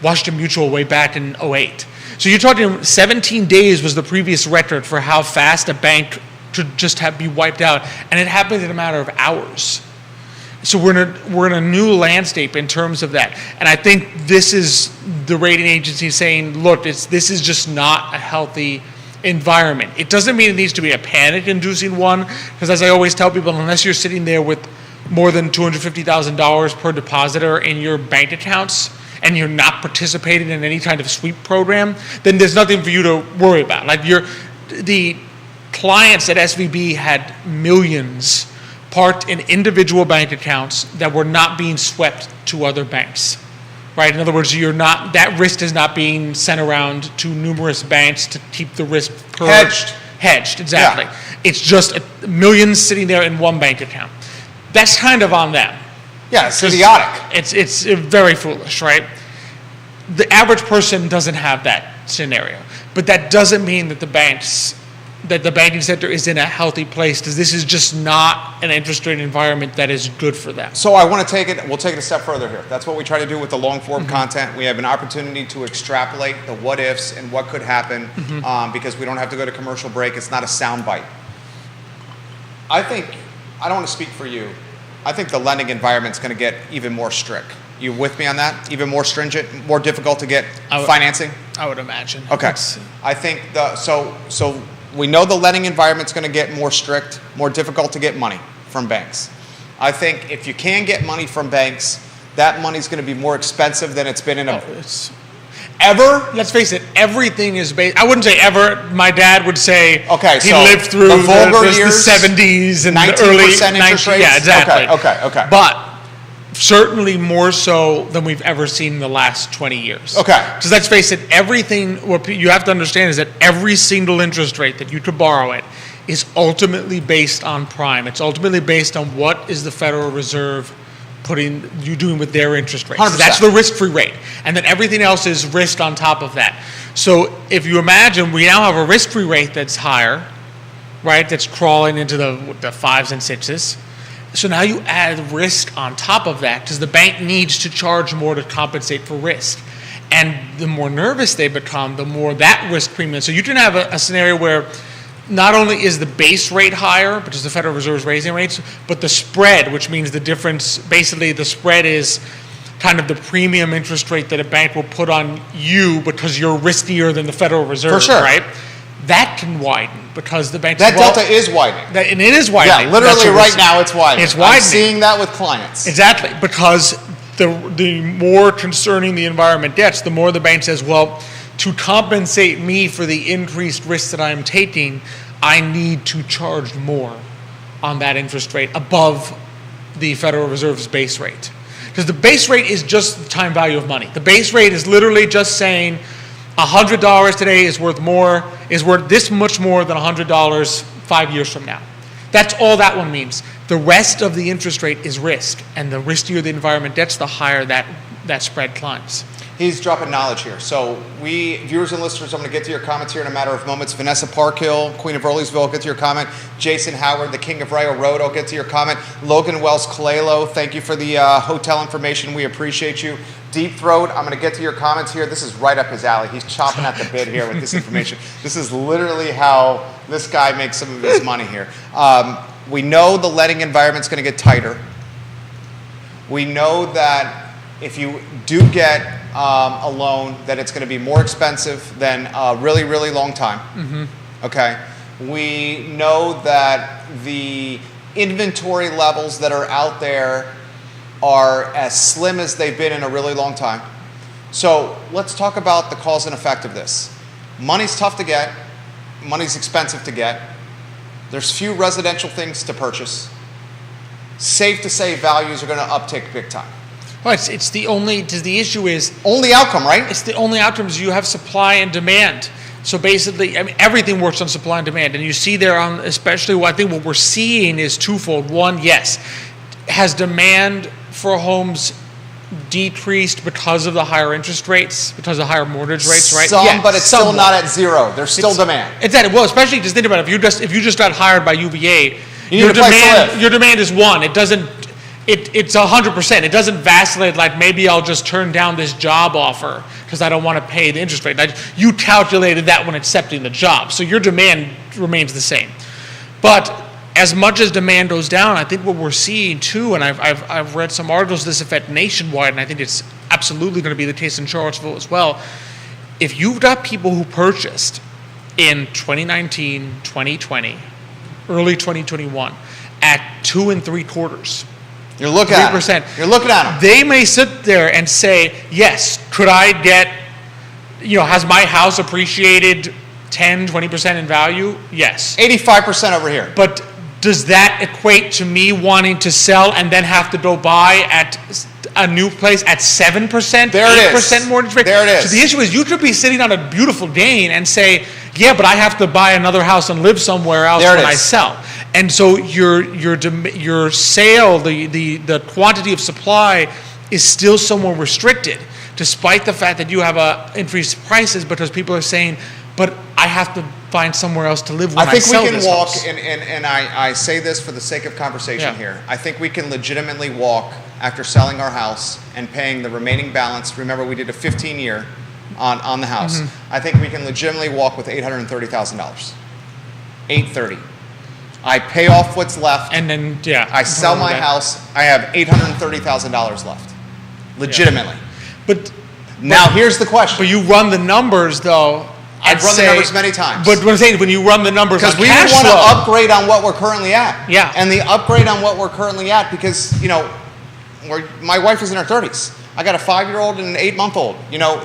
Washington Mutual way back in 2008. So you're talking 17 days was the previous record for how fast a bank could just be wiped out, and it happened in a matter of hours. So we're in a new landscape in terms of that. And I think this is the rating agency saying, look, this is just not a healthy environment. It doesn't mean it needs to be a panic-inducing one, because as I always tell people, unless you're sitting there with more than $250,000 per depositor in your bank accounts and you're not participating in any kind of sweep program, then there's nothing for you to worry about. Like the clients at SVB had millions parked in individual bank accounts that were not being swept to other banks, right? In other words, that risk is not being sent around to numerous banks to keep the risk hedged, exactly. Yeah. It's just millions sitting there in one bank account. That's kind of on them. Yeah, it's idiotic. It's very foolish, right? The average person doesn't have that scenario, but that doesn't mean that the banking sector is in a healthy place, because this is just not an interest rate environment that is good for them. So we'll take it a step further here. That's what we try to do with the long form content. We have an opportunity to extrapolate the what ifs and what could happen because we don't have to go to commercial break. It's not a sound bite. I don't want to speak for you. I think the lending environment's going to get even more strict. You with me on that? Even more stringent, more difficult to get financing? I would imagine. Okay. I think so we know the lending environment's going to get more strict, more difficult to get money from banks. I think if you can get money from banks, that money's going to be more expensive than it's been in ever. Let's face it, everything is based. I wouldn't say ever. My dad would say he so lived through the vulgar years, the 70s and 19% the early interest rates? Yeah, exactly. Okay. But certainly more so than we've ever seen in the last 20 years. Okay. Because let's face it, what you have to understand is that every single interest rate that you could borrow at is ultimately based on prime. It's ultimately based on what is the Federal Reserve doing with their interest rates. 100%. That's the risk-free rate. And then everything else is risk on top of that. So if you imagine, we now have a risk-free rate that's higher, right? That's crawling into the fives and sixes. So now you add risk on top of that because the bank needs to charge more to compensate for risk. And the more nervous they become, the more that risk premium. So you can have a scenario where not only is the base rate higher because the Federal Reserve is raising rates, but the spread, which means the difference, basically the spread is kind of the premium interest rate that a bank will put on you because you're riskier than the Federal Reserve, For sure. right? That can widen because the banks... That delta is widening. And it is widening. Yeah, literally That's what right now it's widening. It's widening. I'm seeing that with clients. Exactly, because the more concerning the environment gets, the more the bank says, well, to compensate me for the increased risk that I'm taking, I need to charge more on that interest rate above the Federal Reserve's base rate. Because the base rate is just the time value of money. The base rate is literally just saying $100 today is worth this much more than $100 5 years from now. That's all that one means. The rest of the interest rate is risk, and the riskier the environment gets, the higher that spread climbs. He's dropping knowledge here. So viewers and listeners, I'm going to get to your comments here in a matter of moments. Vanessa Parkhill, Queen of Earlysville, I'll get to your comment. Jason Howard, the King of Rio Road, I'll get to your comment. Logan Wells Colelo, thank you for the hotel information. We appreciate you. Deep Throat, I'm going to get to your comments here. This is right up his alley. He's chopping at the bit here with this information. This is literally how this guy makes some of his money here. We know the lending environment's going to get tighter. We know that if you do get a loan, that it's going to be more expensive than a really, really long time. Mm-hmm. Okay. We know that the inventory levels that are out there are as slim as they've been in a really long time. So let's talk about the cause and effect of this. Money's tough to get. Money's expensive to get. There's few residential things to purchase. Safe to say values are going to uptick big time. Well, it's the only, the issue is, Only outcome, right? it's the only outcome is you have supply and demand. So basically, I mean, everything works on supply and demand. And you see there on, especially I think what we're seeing is twofold. One, yes, has demand for homes decreased because of the higher interest rates, because of higher mortgage rates, right? Some, Yeah, but it's somewhat. still not at zero. There's still demand. Exactly. Well, especially just think about it. If you just got hired by UVA, You need a place to live. your demand is one. It doesn't. It's 100%. It doesn't vacillate like maybe I'll just turn down this job offer because I don't want to pay the interest rate. You calculated that when accepting the job, so your demand remains the same. But as much as demand goes down, I think what we're seeing too, and I've read some articles to this effect nationwide, and I think it's absolutely going to be the case in Charlottesville as well. If you've got people who purchased in 2019, 2020, early 2021 at 2 3/4. You're looking at 3%. them. You're looking at them. They may sit there and say, yes, could I get, has my house appreciated 10, 20% in value? Yes. 85% over here. But does that equate to me wanting to sell and then have to go buy at a new place at 7%, There it is. 8% mortgage rate? There it is. So the issue is you could be sitting on a beautiful gain and say, yeah, but I have to buy another house and live somewhere else There it when I is. sell. And so your sale, the quantity of supply is still somewhat restricted, despite the fact that you have increased prices because people are saying, but I have to find somewhere else to live when I think sell we can this walk, house. and I say this for the sake of conversation Yeah. here. I think we can legitimately walk after selling our house and paying the remaining balance. Remember, we did a 15-year on the house. Mm-hmm. I think we can legitimately walk with $830,000. $830,000. I pay off what's left. And then, yeah. I sell my that. house. I have $830,000 left. Legitimately. But Now, here's the question. you run the numbers, though. I've run the numbers many times. But what I'm saying is when you run the numbers Because on we cash want to flow, upgrade on what we're currently at. Yeah. And the upgrade on what we're currently at, because, my wife is in her 30s. I got a 5-year-old and an 8-month-old.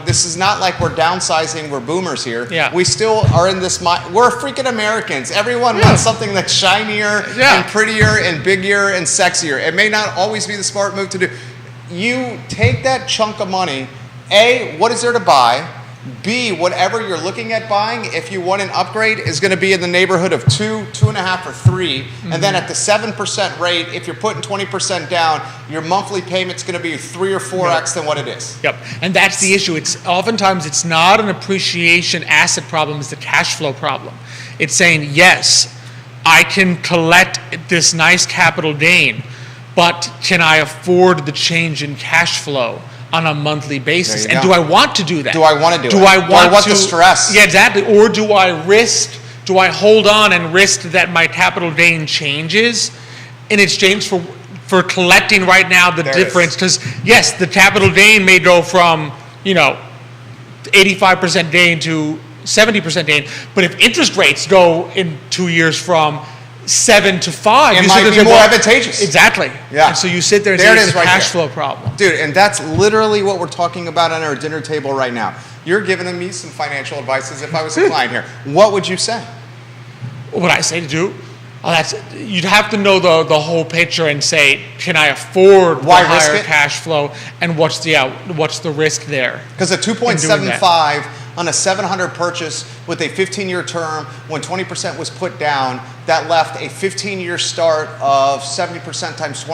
This is not like we're downsizing, we're boomers here. Yeah. We still are in this, we're freaking Americans. Everyone wants something that's shinier and prettier and bigger and sexier. It may not always be the smart move to do. You take that chunk of money, A, what is there to buy? B, whatever you're looking at buying, if you want an upgrade, is going to be in the neighborhood of 2, 2.5, or 3. And then at the 7% rate, if you're putting 20% down, your monthly payment's going to be 3 or 4x than what it is. Yep, and that's the issue. It's oftentimes it's not an appreciation asset problem, it's a cash flow problem. It's saying, yes, I can collect this nice capital gain, but can I afford the change in cash flow on a monthly basis? There you And go. do I want to do that? Do I want to do Do it? I want the to- stress? Yeah, exactly. Or do I hold on and risk that my capital gain changes in exchange for collecting right now the There it is. difference? Because yes, the capital gain may go from, 85% gain to 70% gain, but if interest rates go in 2 years from 7 to 5, It you might sit there be and say, more well, advantageous. Exactly. Yeah. And so you sit there and There say it it's is a right cash there. flow problem. Dude, and that's literally what we're talking about on our dinner table right now. You're giving me some financial advice as if I was a client here. What would you say? What would I say to do? You'd have to know the whole picture and say, can I afford Why the risk higher it? cash flow, and what's the risk there? Because a in doing 2.75 on a 700 purchase with a 15-year term, when 20% was put down, that left a 15-year start of 70% times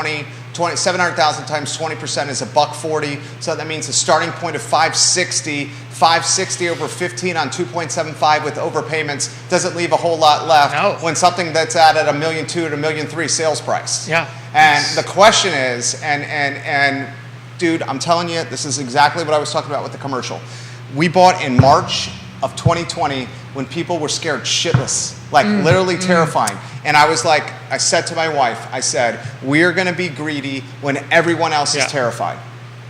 700,000 times 20% is $140. So that means a starting point of 560. 560 over 15 on 2.75 with overpayments doesn't leave a whole lot left. No. When something that's at $1.2 million to $1.3 million sales price. Yeah. And the question is, and dude, I'm telling you, this is exactly what I was talking about with the commercial. We bought in March of 2020 when people were scared shitless, like literally terrifying. And I was like, I said to my wife, I said, we're going to be greedy when everyone else is Yeah. terrified.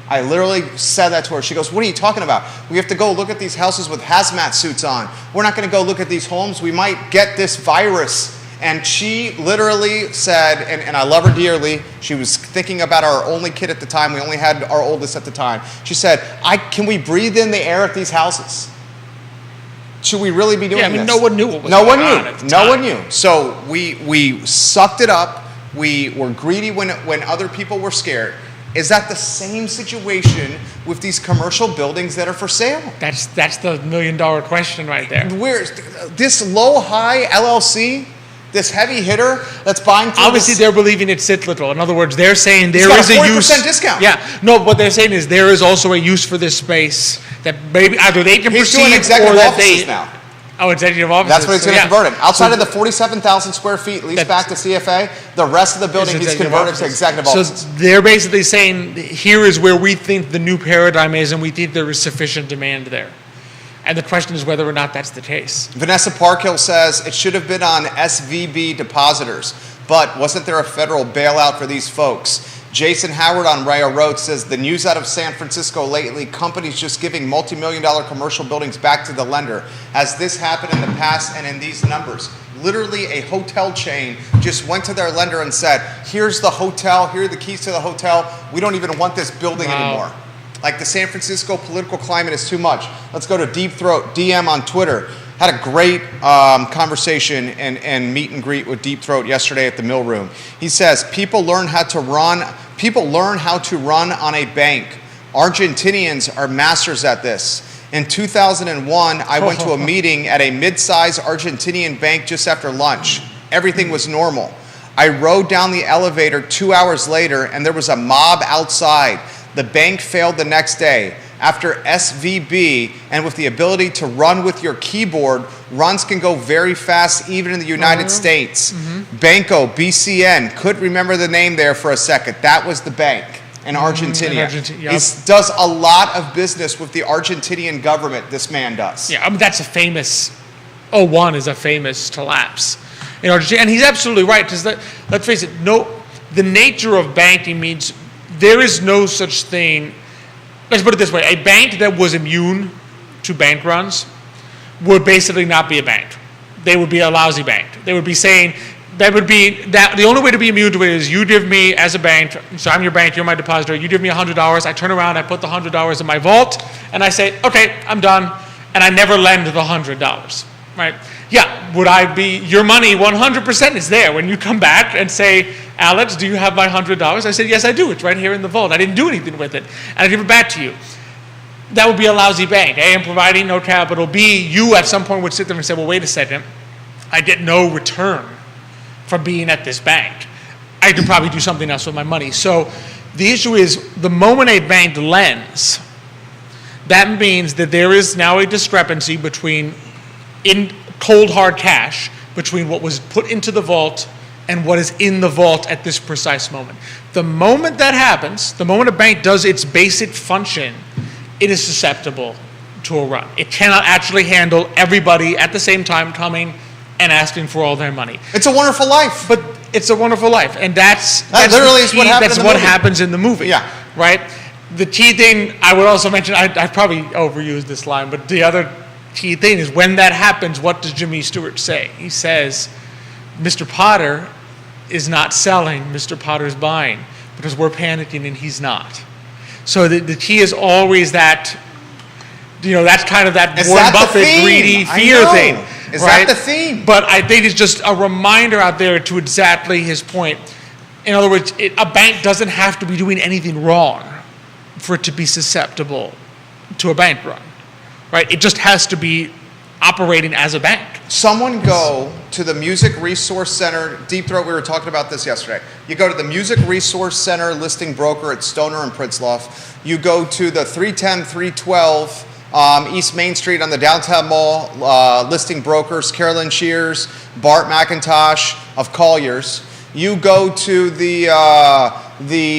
I literally said that to her. She goes, what are you talking about? We have to go look at these houses with hazmat suits on. We're not going to go look at these homes. We might get this virus. And she literally said, and I love her dearly, she was thinking about our only kid at the time. We only had our oldest at the time. She said, can we breathe in the air at these houses? Should we really be doing Yeah, I mean, this? no one knew what was No going one on knew. at the No time. one knew. So we sucked it up. We were greedy when other people were scared. Is that the same situation with these commercial buildings that are for sale? That's the $1 million question right there. Where's this low-high LLC, this heavy hitter that's buying through Obviously, this- they're believing it's cyclical. In other words, they're saying there got is a a 40% use. discount. Yeah. No, what they're saying is there is also a use for this space that maybe either they can He's proceed doing executive or that offices they. now. Oh, executive offices. That's what he's So, going to yeah. convert it. Outside So of the 47,000 square feet leased back to CFA, the rest of the building he's executive converted to offices. executive So offices. they're basically saying here is where we think the new paradigm is, and we think there is sufficient demand there. And the question is whether or not that's the case. Vanessa Parkhill says it should have been on SVB depositors, but wasn't there a federal bailout for these folks? Jason Howard on Rayo Road says the news out of San Francisco lately, companies just giving multi-million-dollar commercial buildings back to the lender. Has this happened in the past and in these numbers? Literally a hotel chain just went to their lender and said, here's the hotel, here are the keys to the hotel. We don't even want this building Wow. anymore. Like the San Francisco political climate is too much. Let's go to Deep Throat DM on Twitter. Had a great conversation and meet and greet with Deep Throat yesterday at the Mill Room. He says people learn how to run on a bank. Argentinians are masters at this. In 2001, I went to a meeting at a mid-sized Argentinian bank just after lunch. Everything was normal. I rode down the elevator 2 hours later and there was a mob outside. The bank failed the next day. After SVB and with the ability to run with your keyboard, runs can go very fast even in the United States. Banco, BCN, could remember the name there for a second. That was the bank in Argentina. Yep. He does a lot of business with the Argentinian government, this man does. Yeah, I mean, that's a famous, 01 is a famous collapse in Argentina. And he's absolutely right, because let's face it, the nature of banking means there is no such thing. Let's put it this way, a bank that was immune to bank runs would basically not be a bank. They would be a lousy bank. They would be saying, the only way to be immune to it is you give me as a bank, so I'm your bank, you're my depositor, you give me $100, I turn around, I put the $100 in my vault, and I say, okay, I'm done, and I never lend the $100, right? Yeah, would I be, your money 100% is there. When you come back and say, Alex, do you have my $100? I said, yes, I do. It's right here in the vault. I didn't do anything with it. And I give it back to you. that would be a lousy bank. A, I'm providing no capital. B, you at some point would sit there and say, well, wait a second, I get no return from being at this bank. I could probably do something else with my money. So the issue is, the moment a bank lends, that means that there is now a discrepancy between, in cold hard cash, between what was put into the vault and what is in the vault at this precise moment. The moment that happens, the moment a bank does its basic function, it is susceptible to a run. It cannot actually handle everybody at the same time coming and asking for all their money. It's a Wonderful Life. But it's a Wonderful Life, and that's literally the is what key- happened that's in the what movie. happens in the movie. Yeah. Right? The key thing, I would also mention, I probably overused this line, but the other key thing is, when that happens, what does Jimmy Stewart say? He says, Mr. Potter is not selling, Mr. Potter's buying, because we're panicking and he's not. So the key is always that, that's kind of that Is Warren that the Buffett theme? greedy I fear know. thing. Is right? that the theme? But I think it's just a reminder out there to exactly his point. In other words, a bank doesn't have to be doing anything wrong for it to be susceptible to a bank run, right? It just has to be operating as a bank. Someone go to the Music Resource Center, Deep Throat, we were talking about this yesterday. You go to the Music Resource Center listing broker at Stoner and Pritzloff. You go to the 310, 312 East Main Street on the Downtown Mall listing brokers, Carolyn Shears, Bart McIntosh of Colliers. You go to the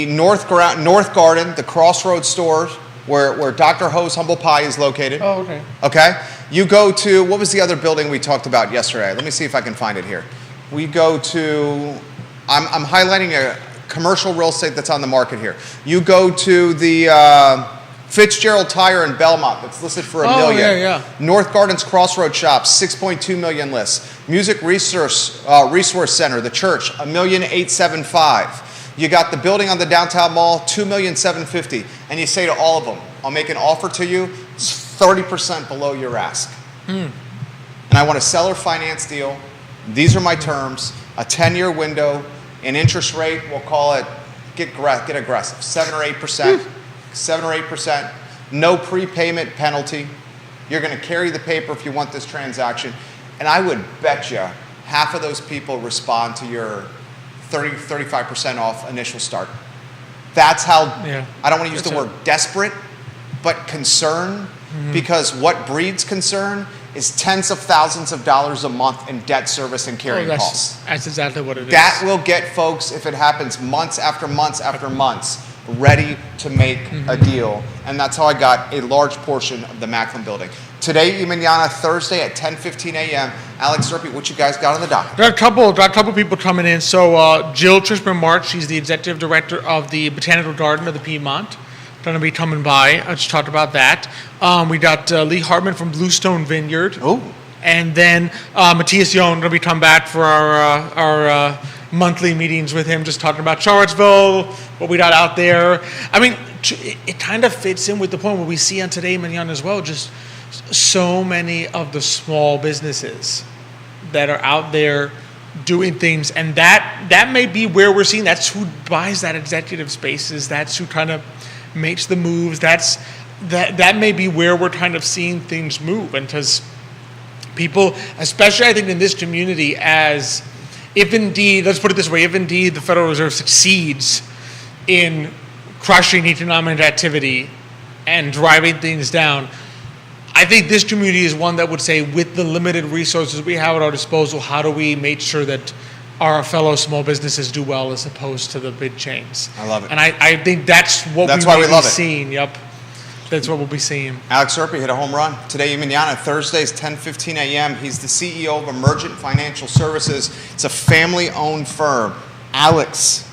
North Garden, the Crossroads store where Dr. Ho's Humble Pie is located. Oh, okay. Okay? You go to, what was the other building we talked about yesterday? Let me see if I can find it here. We go to, I'm highlighting a commercial real estate that's on the market here. You go to the Fitzgerald Tire in Belmont that's listed for $1 million. yeah. North Gardens Crossroads Shops, 6.2 million lists. Music Resource Center, the church, $1,875,000. You got the building on the Downtown Mall, $2,750,000. And you say to all of them, I'll make an offer to you, it's 30% below your ask. And I want a seller finance deal. These are my terms, a 10-year window, an interest rate, we'll call it, get aggressive, 7 or 8%. 7 or 8%, no prepayment penalty. You're going to carry the paper if you want this transaction. And I would bet you half of those people respond to your 35% off initial start. That's how, I don't want to use the word desperate, but concern, because what breeds concern is tens of thousands of dollars a month in debt service and carrying costs. That's exactly what it is. That will get folks, if it happens months after months after months, ready to make a deal. And that's how I got a large portion of the Macklin building. Today, Manana, Thursday at 10:15 a.m. Alex Zerpe, what you guys got on the docket? Got a couple people coming in. So Jill Trishman-March, she's the executive director of the Botanical Garden of the Piedmont. Going to be coming by. I just talked about that. We got Lee Hartman from Bluestone Vineyard. Oh. And then Matthias Yohn going to be coming back for our monthly meetings with him, just talking about Charlottesville, what we got out there. I mean, it kind of fits in with the point where we see on Today Mignon as well, just so many of the small businesses that are out there doing things, and that may be where we're seeing, that's who buys that executive spaces, that's who kind of makes the moves, that may be where we're kind of seeing things move. And because people, especially I think in this community, as if indeed, let's put it this way, if indeed the Federal Reserve succeeds in crushing economic activity and driving things down, I think this community is one that would say, with the limited resources we have at our disposal, how do we make sure that our fellow small businesses do well as opposed to the big chains? I love it. And I think that's what That's we why will we be love it. seeing. Yep. That's what we'll be seeing. Alex Zerpe hit a home run. Today, Manana, Thursdays, 10:15 a.m. He's the CEO of Emergent Financial Services. It's a family-owned firm. Alex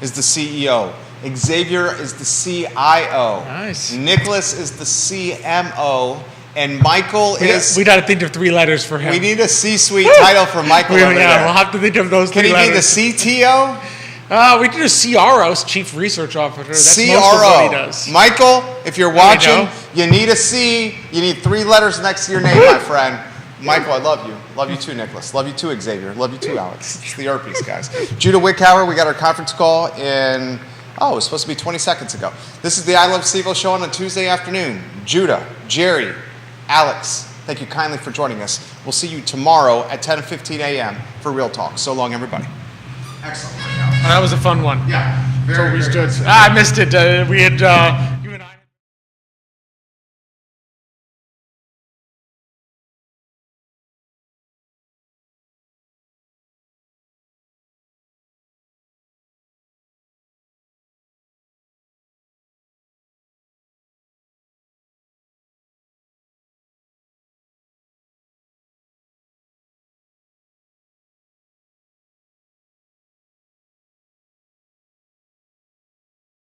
is the CEO. Xavier is the CIO. Nice. Nicholas is the CMO. And Michael is... We got to think of 3 letters for him. We need a C-suite title for Michael over We'll there. have to think of those Can 3 he letters. be the CTO? We do a CRO, Chief Research Officer. That's CRO. most of what he does. Michael, if you're you watching, go. you need a C. You need 3 letters next to your name, my friend. Michael, I love you. Love you too, Nicholas. Love you too, Xavier. Love you too, Alex. It's the Erpies, guys. Judah Wickhauer, we got our conference call in Oh, it was supposed to be 20 seconds ago. This is the I Love Steve-O show on a Tuesday afternoon. Judah, Jerry, Alex, thank you kindly for joining us. We'll see you tomorrow at 10:15 a.m. for Real Talk. So long, everybody. Excellent. That was a fun one. Yeah. It's always good. I missed it. We had